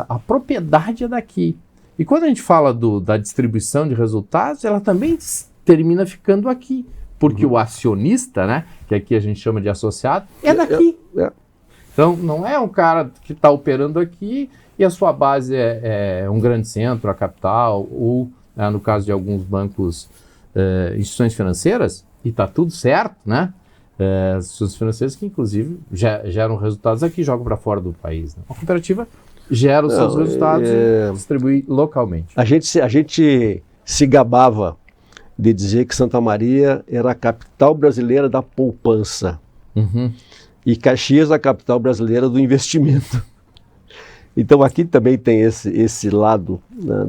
a propriedade é daqui. E quando a gente fala da distribuição de resultados, ela também termina ficando aqui. Porque o acionista, né, que aqui a gente chama de associado, é daqui. Então, não é um cara que está operando aqui e a sua base é um grande centro, a capital, ou, no caso de alguns bancos, instituições financeiras, e está tudo certo, né? Instituições financeiras que, inclusive, geram resultados aqui e jogam para fora do país. Né? A cooperativa gera os seus resultados e distribui localmente. A gente se gabava de dizer que Santa Maria era a capital brasileira da poupança. E Caxias a capital brasileira do investimento. Então aqui também tem esse lado, né,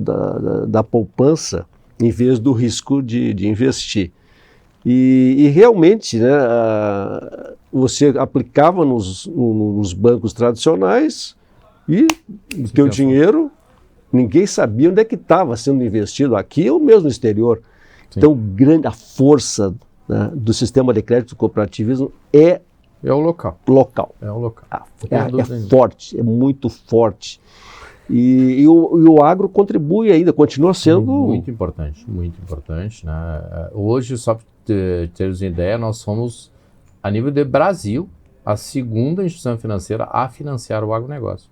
da poupança em vez do risco de investir. E realmente, né, você aplicava nos bancos tradicionais e o teu dinheiro, ninguém sabia onde é que estava sendo investido, aqui ou mesmo no exterior. Sim. Então a força, né, do sistema de crédito cooperativismo é o local. É o local. É forte, é muito forte. E o agro contribui ainda, continua sendo... Muito importante, né? Hoje, só para teres uma ideia, nós somos, a nível de Brasil, a segunda instituição financeira a financiar o agronegócio.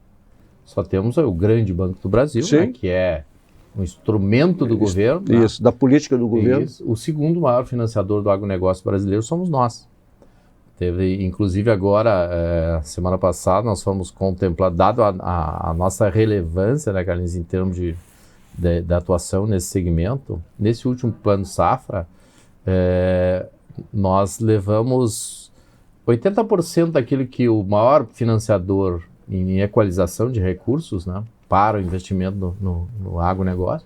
Só temos o grande Banco do Brasil, né, que é um instrumento do governo. Isso, da política do governo. O segundo maior financiador do agronegócio brasileiro somos nós. Teve, inclusive agora, semana passada, nós fomos contemplados, dado a nossa relevância, né, Carlinhos, em termos da atuação nesse segmento, nesse último plano safra, nós levamos 80% daquilo que o maior financiador em equalização de recursos, né, para o investimento no agronegócio,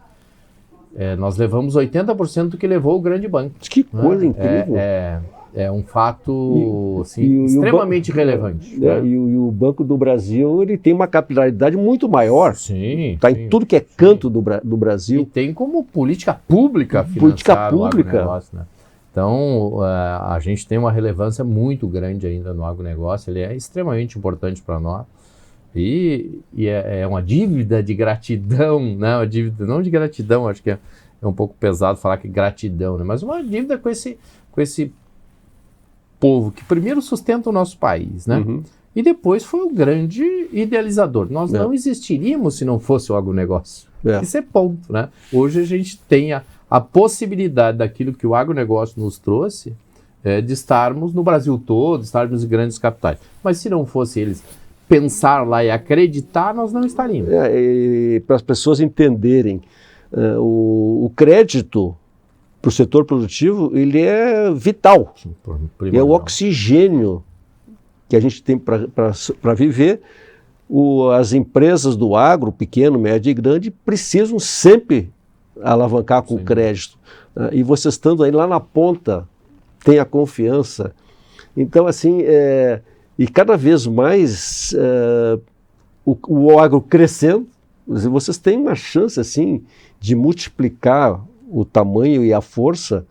nós levamos 80% do que levou o grande banco. Que coisa incrível! É um fato extremamente relevante. Né? E o Banco do Brasil, ele tem uma capilaridade muito maior. Sim. Está em tudo que é canto do Brasil. E tem como política pública financiar o agronegócio, né? Então, a gente tem uma relevância muito grande ainda no agronegócio, ele é extremamente importante para nós. E é uma dívida de gratidão, né? Uma dívida não de gratidão, acho que é um pouco pesado falar que gratidão, né? Mas uma dívida com esse povo que primeiro sustenta o nosso país, né? E depois foi o grande idealizador. Nós não existiríamos se não fosse o agronegócio. Isso é ponto, né? Hoje a gente tem a possibilidade daquilo que o agronegócio nos trouxe, de estarmos no Brasil todo, estarmos em grandes capitais. Mas se não fosse eles pensar lá e acreditar, nós não estaríamos. Para as pessoas entenderem, o crédito para o setor produtivo, ele é vital. É o oxigênio que a gente tem para viver. As empresas do agro, pequeno, médio e grande, precisam sempre alavancar com crédito. E você estando aí lá na ponta, tenha confiança. Então, assim, e cada vez mais o agro crescendo, vocês têm uma chance, assim, de multiplicar o tamanho e a força,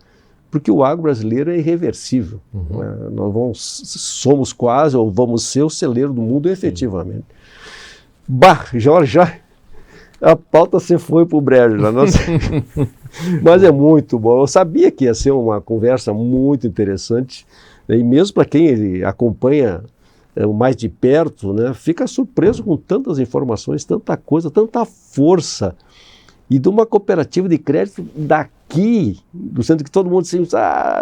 porque o agro brasileiro é irreversível. Nós somos quase, ou vamos ser o celeiro do mundo efetivamente. Já a pauta se foi para o brejo. Mas é muito bom. Eu sabia que ia ser uma conversa muito interessante, né? E mesmo para quem acompanha mais de perto, né, fica surpreso com tantas informações, tanta coisa, tanta força. E de uma cooperativa de crédito daqui, do centro que todo mundo diz,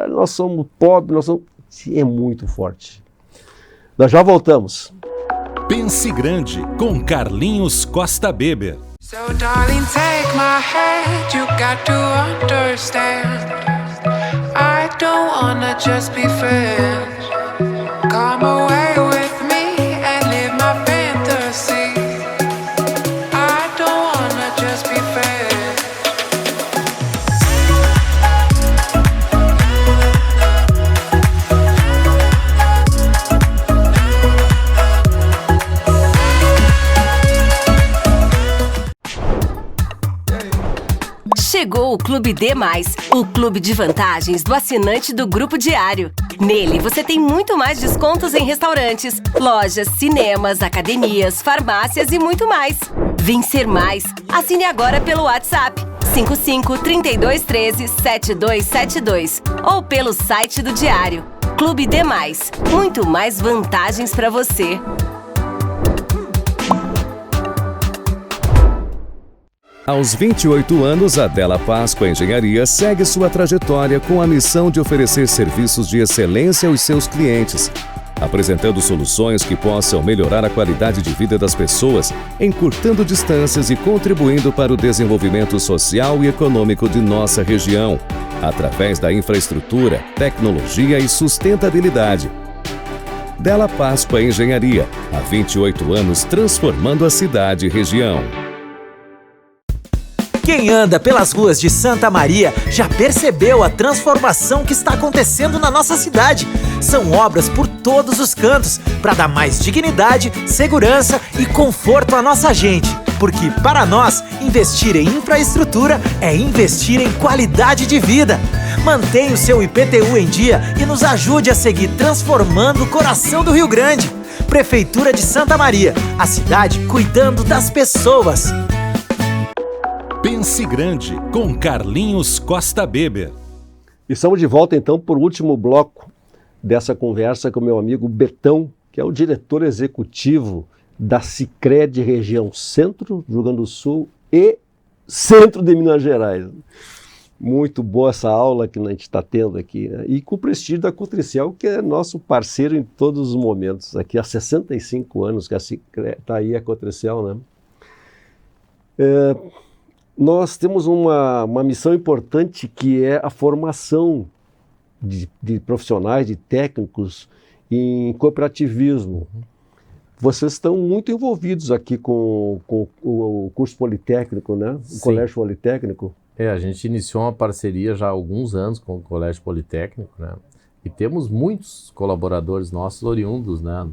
nós somos pobres, é muito forte. Nós já voltamos. Pense Grande, com Carlinhos Costa Beber. So darling, take my hand, you got to understand. I don't wanna just be friends. Come away with me and live my fantasy. I don't wanna just be friends. Chegou o Clube D+, o clube de vantagens do assinante do Grupo Diário. Nele, você tem muito mais descontos em restaurantes, lojas, cinemas, academias, farmácias e muito mais. Vem ser mais. Assine agora pelo WhatsApp 55 32 13 7272 ou pelo site do Diário. Clube D+, muito mais vantagens para você. Aos 28 anos, a Della Páscoa Engenharia segue sua trajetória com a missão de oferecer serviços de excelência aos seus clientes, apresentando soluções que possam melhorar a qualidade de vida das pessoas, encurtando distâncias e contribuindo para o desenvolvimento social e econômico de nossa região, através da infraestrutura, tecnologia e sustentabilidade. Della Páscoa Engenharia, há 28 anos transformando a cidade e região. Quem anda pelas ruas de Santa Maria já percebeu a transformação que está acontecendo na nossa cidade. São obras por todos os cantos para dar mais dignidade, segurança e conforto à nossa gente. Porque, para nós, investir em infraestrutura é investir em qualidade de vida. Mantenha o seu IPTU em dia e nos ajude a seguir transformando o coração do Rio Grande. Prefeitura de Santa Maria, a cidade cuidando das pessoas. Pense Grande, com Carlinhos Costa Beber. Estamos de volta, então, para o último bloco dessa conversa com o meu amigo Betão, que é o diretor executivo da Sicredi Região Centro, Rio Grande do Sul e Centro de Minas Gerais. Muito boa essa aula que a gente está tendo aqui, né? E com o prestígio da Cotricel, que é nosso parceiro em todos os momentos. Aqui há 65 anos que está aí a Cotricel, né? Nós temos uma missão importante, que é a formação de profissionais, de técnicos em cooperativismo. Vocês estão muito envolvidos aqui com o curso politécnico, né? O Colégio Politécnico. A gente iniciou uma parceria já há alguns anos com o Colégio Politécnico, né? E temos muitos colaboradores nossos oriundos, né,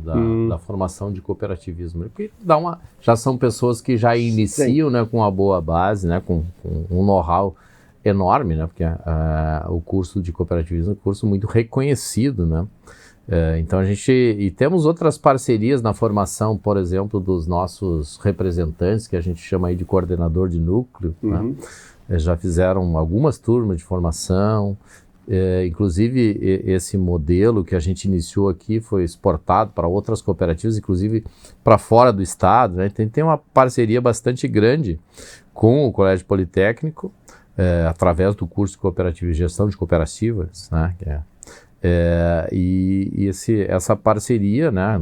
da formação de cooperativismo. Porque já são pessoas que já iniciam, né, com uma boa base, né, com um know-how enorme, né, porque o curso de cooperativismo é um curso muito reconhecido, né. Então e temos outras parcerias na formação, por exemplo, dos nossos representantes, que a gente chama aí de coordenador de núcleo, né. Já fizeram algumas turmas de formação. Inclusive, esse modelo que a gente iniciou aqui foi exportado para outras cooperativas, inclusive para fora do estado, né? Tem uma parceria bastante grande com o Colégio Politécnico, através do curso de Cooperativa e Gestão de Cooperativas, né? E essa parceria, né,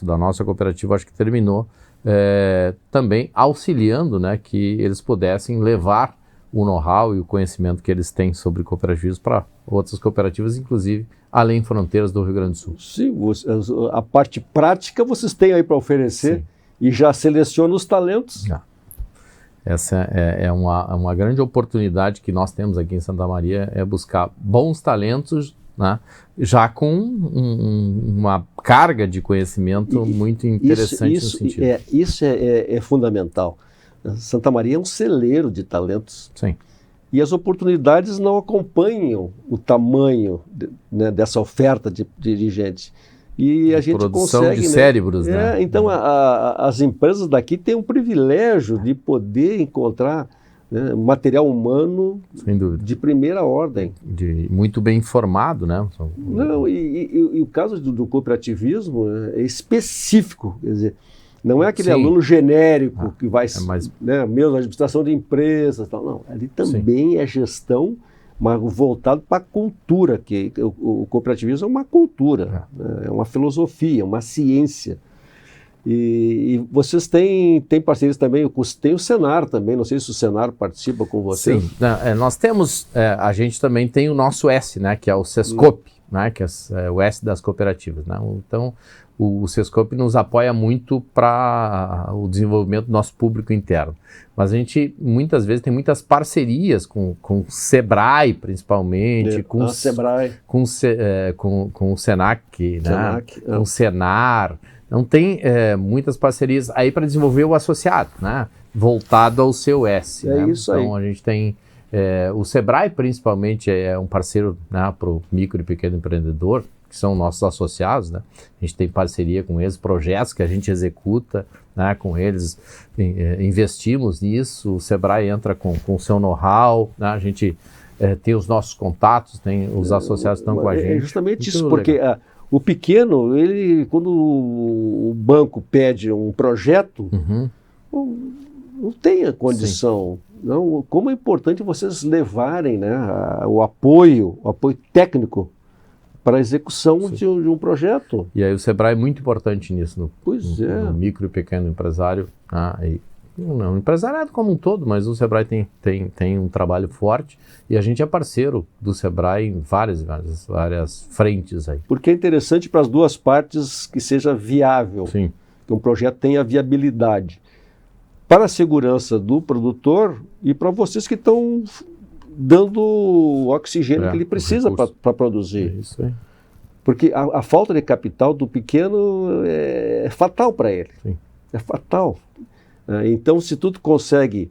da nossa cooperativa, acho que terminou também auxiliando, né, que eles pudessem levar o know-how e o conhecimento que eles têm sobre cooperativismo para outras cooperativas, inclusive além fronteiras do Rio Grande do Sul. Sim, a parte prática vocês têm aí para oferecer. Sim. E já seleciona os talentos. Essa é uma grande oportunidade que nós temos aqui em Santa Maria, é buscar bons talentos, né, já com uma carga de conhecimento muito interessante no sentido. Isso é fundamental. Santa Maria é um celeiro de talentos. Sim. E as oportunidades não acompanham o tamanho dessa oferta de gente. E a gente produção consegue, de cérebros, né? Então, as empresas daqui têm um privilégio de poder encontrar, né, material humano de primeira ordem. Muito bem informado, né? Não, e o caso do cooperativismo é específico, quer dizer, não é aquele aluno genérico que vai, mesmo administração de empresas, tal, não. Ali também é gestão, mas voltado para a cultura, que o cooperativismo é uma cultura, é uma filosofia, uma ciência. E vocês têm parcerias também, tem o Senar também, não sei se o Senar participa com vocês. Sim, nós temos, a gente também tem o nosso S, né, que é o Sescope, né, que é o S das cooperativas, né? Então, o Sescope nos apoia muito para o desenvolvimento do nosso público interno. Mas a gente, muitas vezes, tem muitas parcerias com o Sebrae, principalmente, com o Senac, né? Com o Senar. Então, tem muitas parcerias aí para desenvolver o associado, né? Voltado ao seu S. É, né? Isso aí. Então, a gente tem... o Sebrae, principalmente, é um parceiro, né, para o micro e pequeno empreendedor, que são nossos associados, né? A gente tem parceria com eles, projetos que a gente executa, né, com eles, investimos nisso, o Sebrae entra com o seu know-how, né? A gente tem os nossos contatos, tem os associados que estão com a gente. É justamente isso, porque o pequeno, quando o banco pede um projeto, não tem a condição. Não, como é importante vocês levarem, né, o apoio técnico para a execução de um projeto. E aí o Sebrae é muito importante nisso, no micro e pequeno empresário, no empresariado como um todo, mas o Sebrae tem um trabalho forte e a gente é parceiro do Sebrae em várias frentes aí. Porque é interessante para as duas partes que seja viável, Sim. que um projeto tenha viabilidade. Para a segurança do produtor e para vocês que estão dando o oxigênio que ele precisa para produzir. É isso aí. Porque a falta de capital do pequeno é fatal para ele. Sim. É fatal. Então, se tu consegue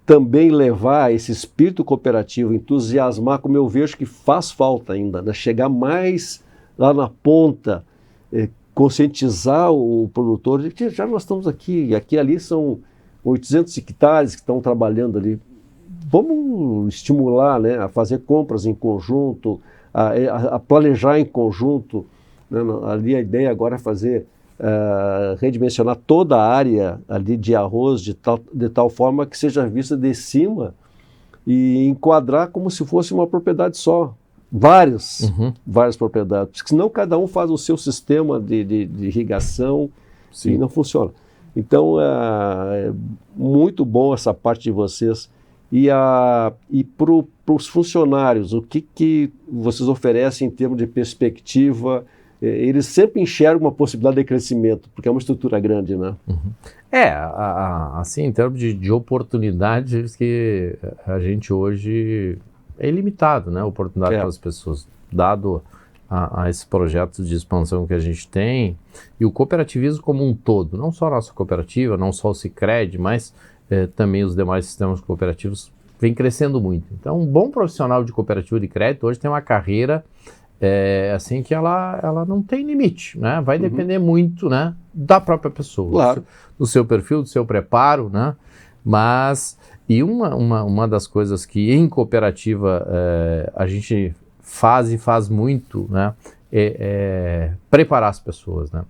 também levar esse espírito cooperativo, entusiasmar, como eu vejo que faz falta ainda, né? Chegar mais lá na ponta, conscientizar o produtor de que já nós estamos aqui ali são 800 hectares que estão trabalhando ali. Vamos estimular, né, a fazer compras em conjunto, a planejar em conjunto. Né? Ali a ideia agora é fazer, redimensionar toda a área ali de arroz de tal forma que seja vista de cima e enquadrar como se fosse uma propriedade só. Várias propriedades, porque senão cada um faz o seu sistema de irrigação. Sim. E não funciona. Então, é muito bom essa parte de vocês. E para os funcionários, o que vocês oferecem em termos de perspectiva? Eles sempre enxergam uma possibilidade de crescimento, porque é uma estrutura grande, né? Assim, em termos de oportunidades, que a gente hoje é ilimitado, né? Oportunidade para as pessoas, dado a esses projetos de expansão que a gente tem, e o cooperativismo como um todo, não só a nossa cooperativa, não só o Sicredi, mas também os demais sistemas cooperativos, vem crescendo muito. Então, um bom profissional de cooperativa de crédito hoje tem uma carreira assim que ela não tem limite, né? Vai depender muito, né, da própria pessoa, claro, do seu perfil, do seu preparo, né? Mas, e uma das coisas que em cooperativa a gente faz muito, né, preparar as pessoas, né?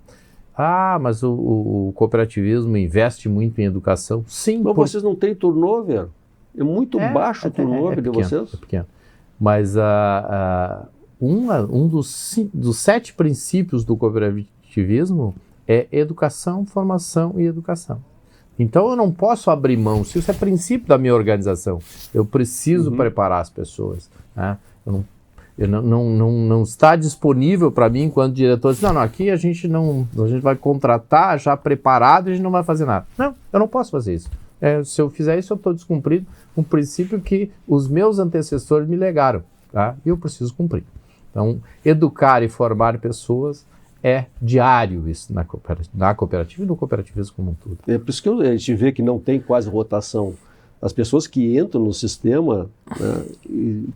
Mas o cooperativismo investe muito em educação. Sim. Mas vocês não têm turnover? É muito baixo o turnover de vocês? É pequeno. Mas um dos 7 princípios do cooperativismo é educação, formação e educação. Então eu não posso abrir mão, se isso é princípio da minha organização, eu preciso preparar as pessoas, né? Não está disponível para mim enquanto diretor, não, aqui a gente vai contratar já preparado e a gente não vai fazer nada. Não, eu não posso fazer isso. Se eu fizer isso, eu estou descumprindo um princípio que os meus antecessores me legaram, tá? E eu preciso cumprir. Então, educar e formar pessoas é diário isso na cooperativa e no cooperativismo como um todo. É por isso que a gente vê que não tem quase rotação. As pessoas que entram no sistema, né,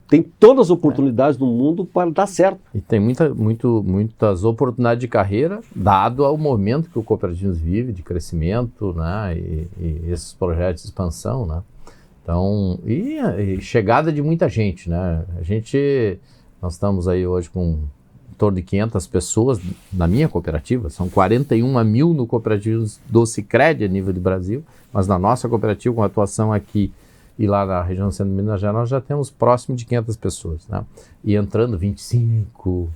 têm todas as oportunidades do mundo para dar certo. E tem muitas oportunidades de carreira, dado ao momento que o cooperativismo vive, de crescimento, né, e esses projetos de expansão, né. Então, e chegada de muita gente, né. Nós estamos aí hoje com em torno de 500 pessoas na minha cooperativa, são 41 mil no cooperativismo do Sicredi a nível de Brasil, mas na nossa cooperativa, com atuação aqui e lá na região centro de Minas Gerais, nós já temos próximo de 500 pessoas, né? E entrando 25,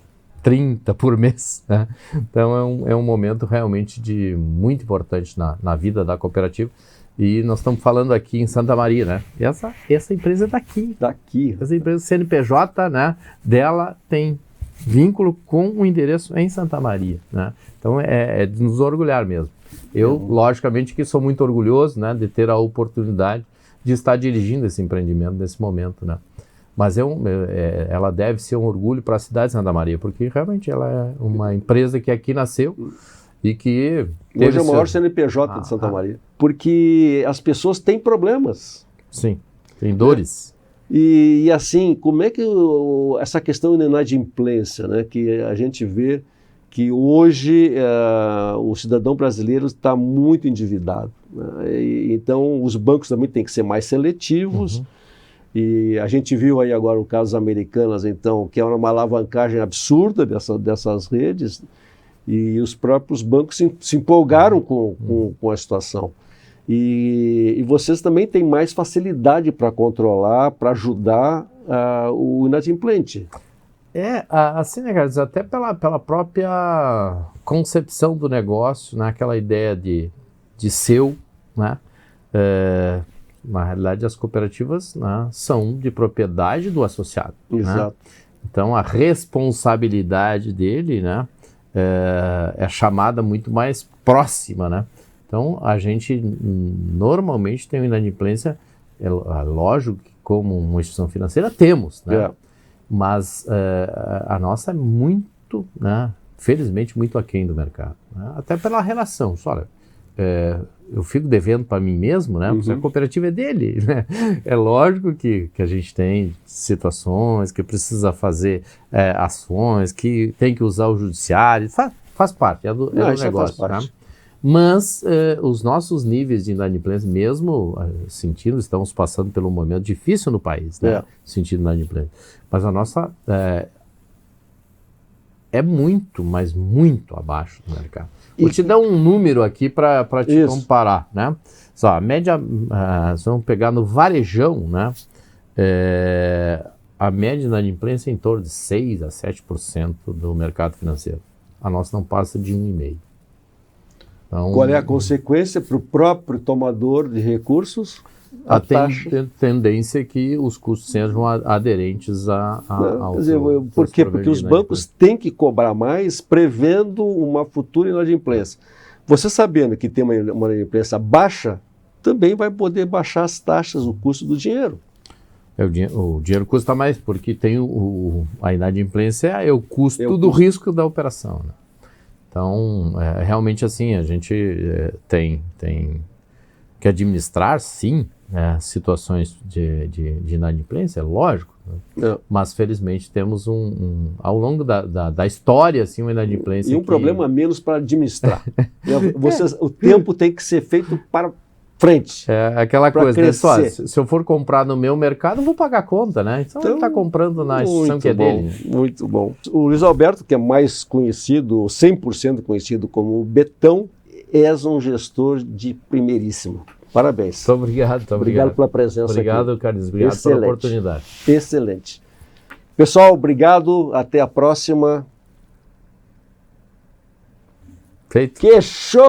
30 por mês, né? Então é um momento realmente muito importante na vida da cooperativa. E nós estamos falando aqui em Santa Maria, né? E essa empresa é daqui. Essa empresa CNPJ, né, dela tem vínculo com o endereço em Santa Maria, né? Então é de nos orgulhar mesmo. Eu, logicamente, que sou muito orgulhoso, né, de ter a oportunidade de estar dirigindo esse empreendimento nesse momento, né? Mas ela deve ser um orgulho para a cidade de Santa Maria, porque realmente ela é uma empresa que aqui nasceu e que... Hoje é o maior CNPJ de Santa Maria, porque as pessoas têm problemas. Sim, tem dores. E assim, como é que essa questão da inadimplência, né, que a gente vê que hoje o cidadão brasileiro está muito endividado, né? Então os bancos também têm que ser mais seletivos. E a gente viu aí agora o caso das Americanas, então, que é uma alavancagem absurda dessas redes, e os próprios bancos se empolgaram com a situação. E vocês também têm mais facilidade para controlar, para ajudar o inadimplente. Assim, né, Carlos, até pela própria concepção do negócio, né, aquela ideia de seu, né? Na realidade, as cooperativas, né, são de propriedade do associado. Exato. Né? Então, a responsabilidade dele, né, é chamada muito mais próxima, né? Então, a gente normalmente tem uma inadimplência, lógico que como uma instituição financeira temos, né? Mas a nossa é muito, né, felizmente, muito aquém do mercado, né? Até pela relação. Olha, eu fico devendo para mim mesmo, né? A cooperativa é dele, né? É lógico que a gente tem situações que precisa fazer ações, que tem que usar o judiciário, faz parte, é do negócio, faz parte. Né? Mas os nossos níveis de inadimplência, mesmo estamos passando por um momento difícil no país, né? Sentindo inadimplência. Mas a nossa é muito, mas muito abaixo do mercado. Vou te dar um número aqui para te comparar, né? Só, a média, vamos pegar no varejão, né? A média de inadimplência é em torno de 6% a 7% do mercado financeiro. A nossa não passa de 1,5%. Então, qual é a consequência para o próprio tomador de recursos? A tendência é que os custos sejam aderentes ao... Quer dizer, por quê? Porque os bancos têm que cobrar mais prevendo uma futura inadimplência. Você sabendo que tem uma inadimplência baixa, também vai poder baixar as taxas, o custo do dinheiro. O dinheiro custa mais, porque tem a inadimplência é o custo do risco da operação, né? Então, realmente assim, a gente tem que administrar, sim, situações de inadimplência, é lógico, né? Mas felizmente temos ao longo da história, assim, uma inadimplência. E um problema a menos para administrar. O tempo tem que ser feito para frente. Aquela coisa, né? Só, se eu for comprar no meu mercado, eu vou pagar a conta, né? Então ele está comprando na instituição que é dele. Muito bom. O Luiz Alberto, que é mais conhecido, 100% conhecido como Betão, és um gestor de primeiríssimo. Parabéns. Muito obrigado. Obrigado pela presença aqui. Obrigado, Carlos. Obrigado pela oportunidade. Excelente. Pessoal, obrigado. Até a próxima. Feito. Que show!